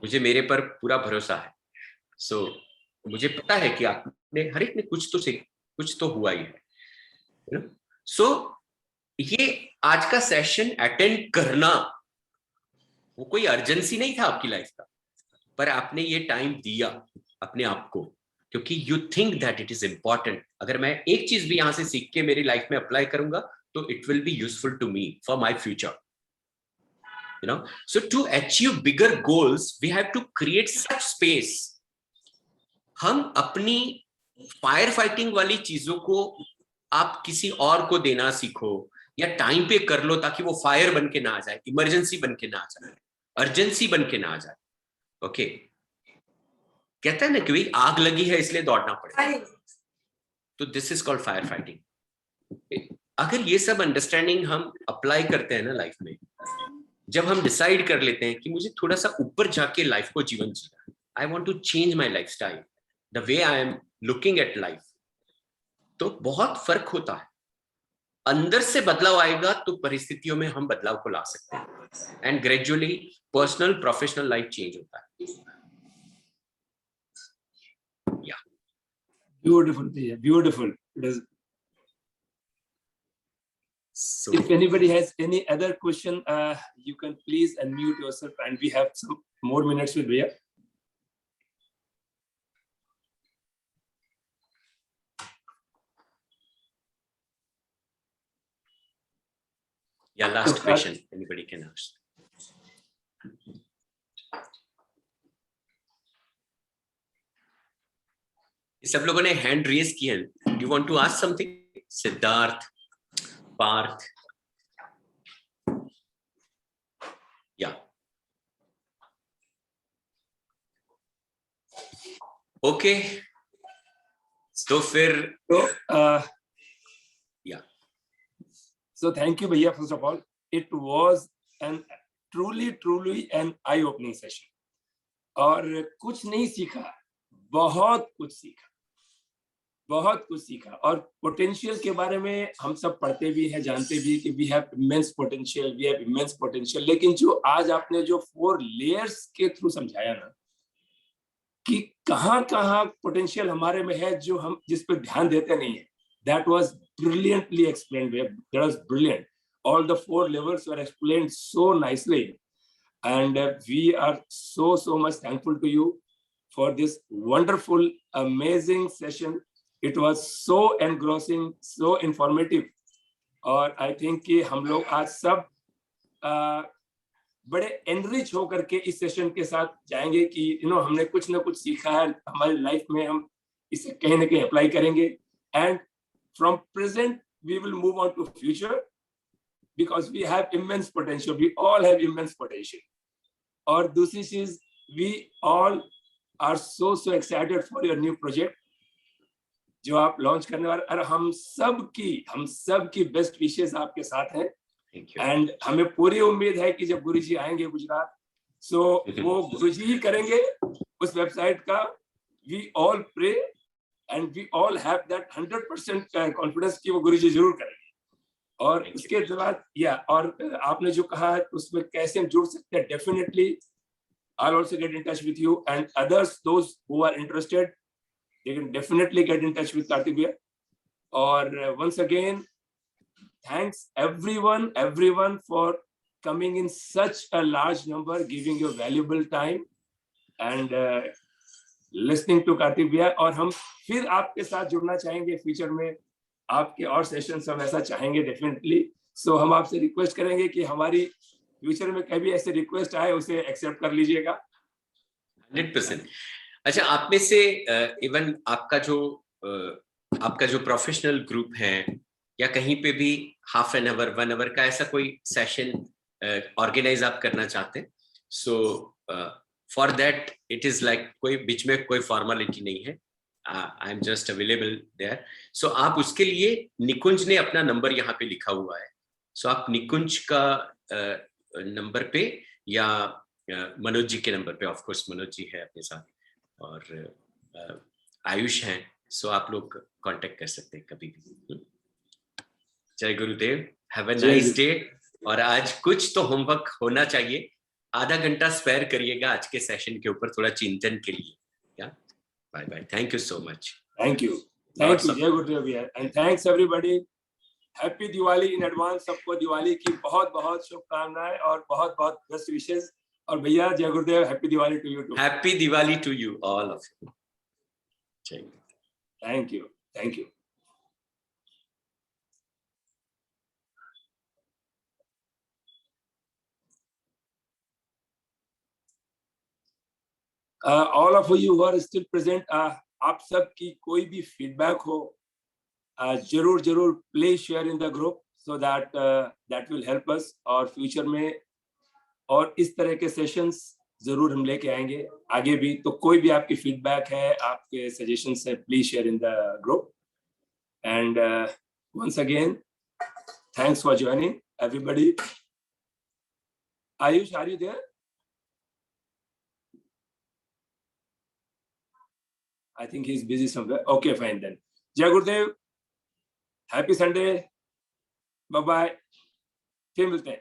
मुझे मेरे पर पूरा भरोसा है। सो मुझे पता है कि आपने हर एक ने कुछ तो हुआ ही है। सो ये आज का सेशन अटेंड करना, वो कोई अर्जेंसी नहीं था आपकी लाइफ का, पर आपने ये टाइम दिया अपने आप को, क्योंकि you think that it is important. अगर मैं एक चीज भी यहां से सीख के मेरी लाइफ में अप्लाई करूंगा तो it will be useful to me for my future, you know. So to achieve bigger goals we have to create such space। हम अपनी फायर फाइटिंग वाली चीजों को आप किसी और को देना सीखो, या टाइम पे कर लो, ताकि वो फायर बन के ना आ जाए, इमरजेंसी बन के ना आ जाए, अर्जेंसी बन के ना आ जाए। ओके, कहता है ना कि भाई आग लगी है इसलिए दौड़ना पड़ेगा, तो this is called fire fighting. अगर ये सब अंडरस्टैंडिंग हम अप्लाई करते हैं ना लाइफ में, जब हम डिसाइड कर लेते हैं कि मुझे थोड़ा सा ऊपर जाके लाइफ को जीवन जीना, I want to change my life style, the way I am looking at life, तो बहुत फर्क होता है। अंदर से बदलाव आएगा तो परिस्थितियों में हम बदलाव को ला सकते हैं, and gradually personal professional life change होता है। या beautiful, beautiful. So if anybody has any other question, you can please unmute yourself, and we have some more minutes with Bhaiya. yeah, last question. Anybody can ask. सब लोगों ने hand raise किया. You want to ask something? Siddharth, Parth. Yeah. Okay. तो फिर yeah. So thank you, Bhaiya. First of all, it was an truly an eye-opening session. और कुछ नहीं सीखा, बहुत कुछ सीखा. और पोटेंशियल के बारे में हम सब पढ़ते भी हैं, जानते भी कि we have immense potential. लेकिन जो आज आपने जो 4 layers के थ्रू समझाया ना, कि कहाँ पोटेंशियल हमारे में है जो हम जिस पर ध्यान देते नहीं है, that was brilliantly explained. That was brilliant. All the 4 levels were explained so nicely, and we are so much thankful to you for this wonderful, amazing session. It was so engrossing, so informative, और I think कि हम लोग आज सब बड़े enrich होकर के इस सेशन के साथ जाएंगे कि हमने कुछ ना कुछ सीखा है हमारी लाइफ में, हम इसे कहीं ना कहीं अप्लाई करेंगे. And from present we will move on to future, because we have immense potential. We all have immense potential. और दूसरी चीज, we all are so excited for your new project जो आप लॉन्च करने वाले. और हम सब की बेस्ट विशेस आपके साथ हैं. एंड हमें पूरी उम्मीद है कि जब गुरुजी आएंगे गुजरात, सो वो गुरुजी ही करेंगे उस वेबसाइट का. We all pray and we all have that 100% confidence कि वो गुरुजी जरूर करेंगे. और उसके बाद और आपने जो कहा उसमें कैसे हम जुड़ सकते हैं, definitely I'll also get in touch with you, and others, those who are interested, they can definitely get in touch with Kartik Bhaiya. Or once again, thanks everyone for coming in such a large number, giving your valuable time and listening to Kartik Bhaiya. और हम फिर आपके साथ जुड़ना चाहेंगे future में, आपके और सेशंस हम ऐसा चाहेंगे डेफिनेटली. सो हम आपसे रिक्वेस्ट करेंगे कि हमारी फ्यूचर में कभी ऐसे रिक्वेस्ट आए उसे एक्सेप्ट कर लीजिएगा. 100%. अच्छा, आप में से इवन आपका जो प्रोफेशनल ग्रुप है या कहीं पे भी हाफ एन आवर 1 आवर का ऐसा कोई सेशन ऑर्गेनाइज आप करना चाहते हैं, so for that it is like कोई बीच में कोई फॉर्मेलिटी नहीं है. I am just available there. So आप उसके लिए निकुंज ने अपना नंबर यहाँ पे लिखा हुआ है. सो आप निकुंज का नंबर पे या मनोज जी के नंबर पे, ऑफ कोर्स मनोज जी है अपने साथ और आयुष हैं, सो आप लोग कांटेक्ट कर सकते हैं कभी भी. जय गुरुदेव, हैव अ नाइस डे. और आज कुछ तो होमवर्क होना चाहिए, आधा घंटा स्पेयर करिएगा आज के सेशन के ऊपर थोड़ा चिंतन के लिए. या bye bye, thank you so much. Thank you. जय गुरुदेव भैया, and thanks everybody. Happy Diwali in advance. सबको दिवाली की बहुत शुभकामनाएं और बहुत बेस्ट विशेस. और भैया जय गुरुदेव, happy Diwali to you too. Happy Diwali to you all of you. Thank you. All of you who are still present, आप सब की कोई भी फीडबैक हो जरूर please share in the group, so that will help us. और फ्यूचर में और इस तरह के सेशंस जरूर हम लेके आएंगे आगे भी. तो कोई भी आपकी फीडबैक है, आपके सजेशंस है, please share in the group. And once again thanks for joining everybody. Ayush, are you there? I think he's busy somewhere. Okay, fine then. Jai Gurudev. Happy Sunday. Bye bye. फिर मिलते हैं.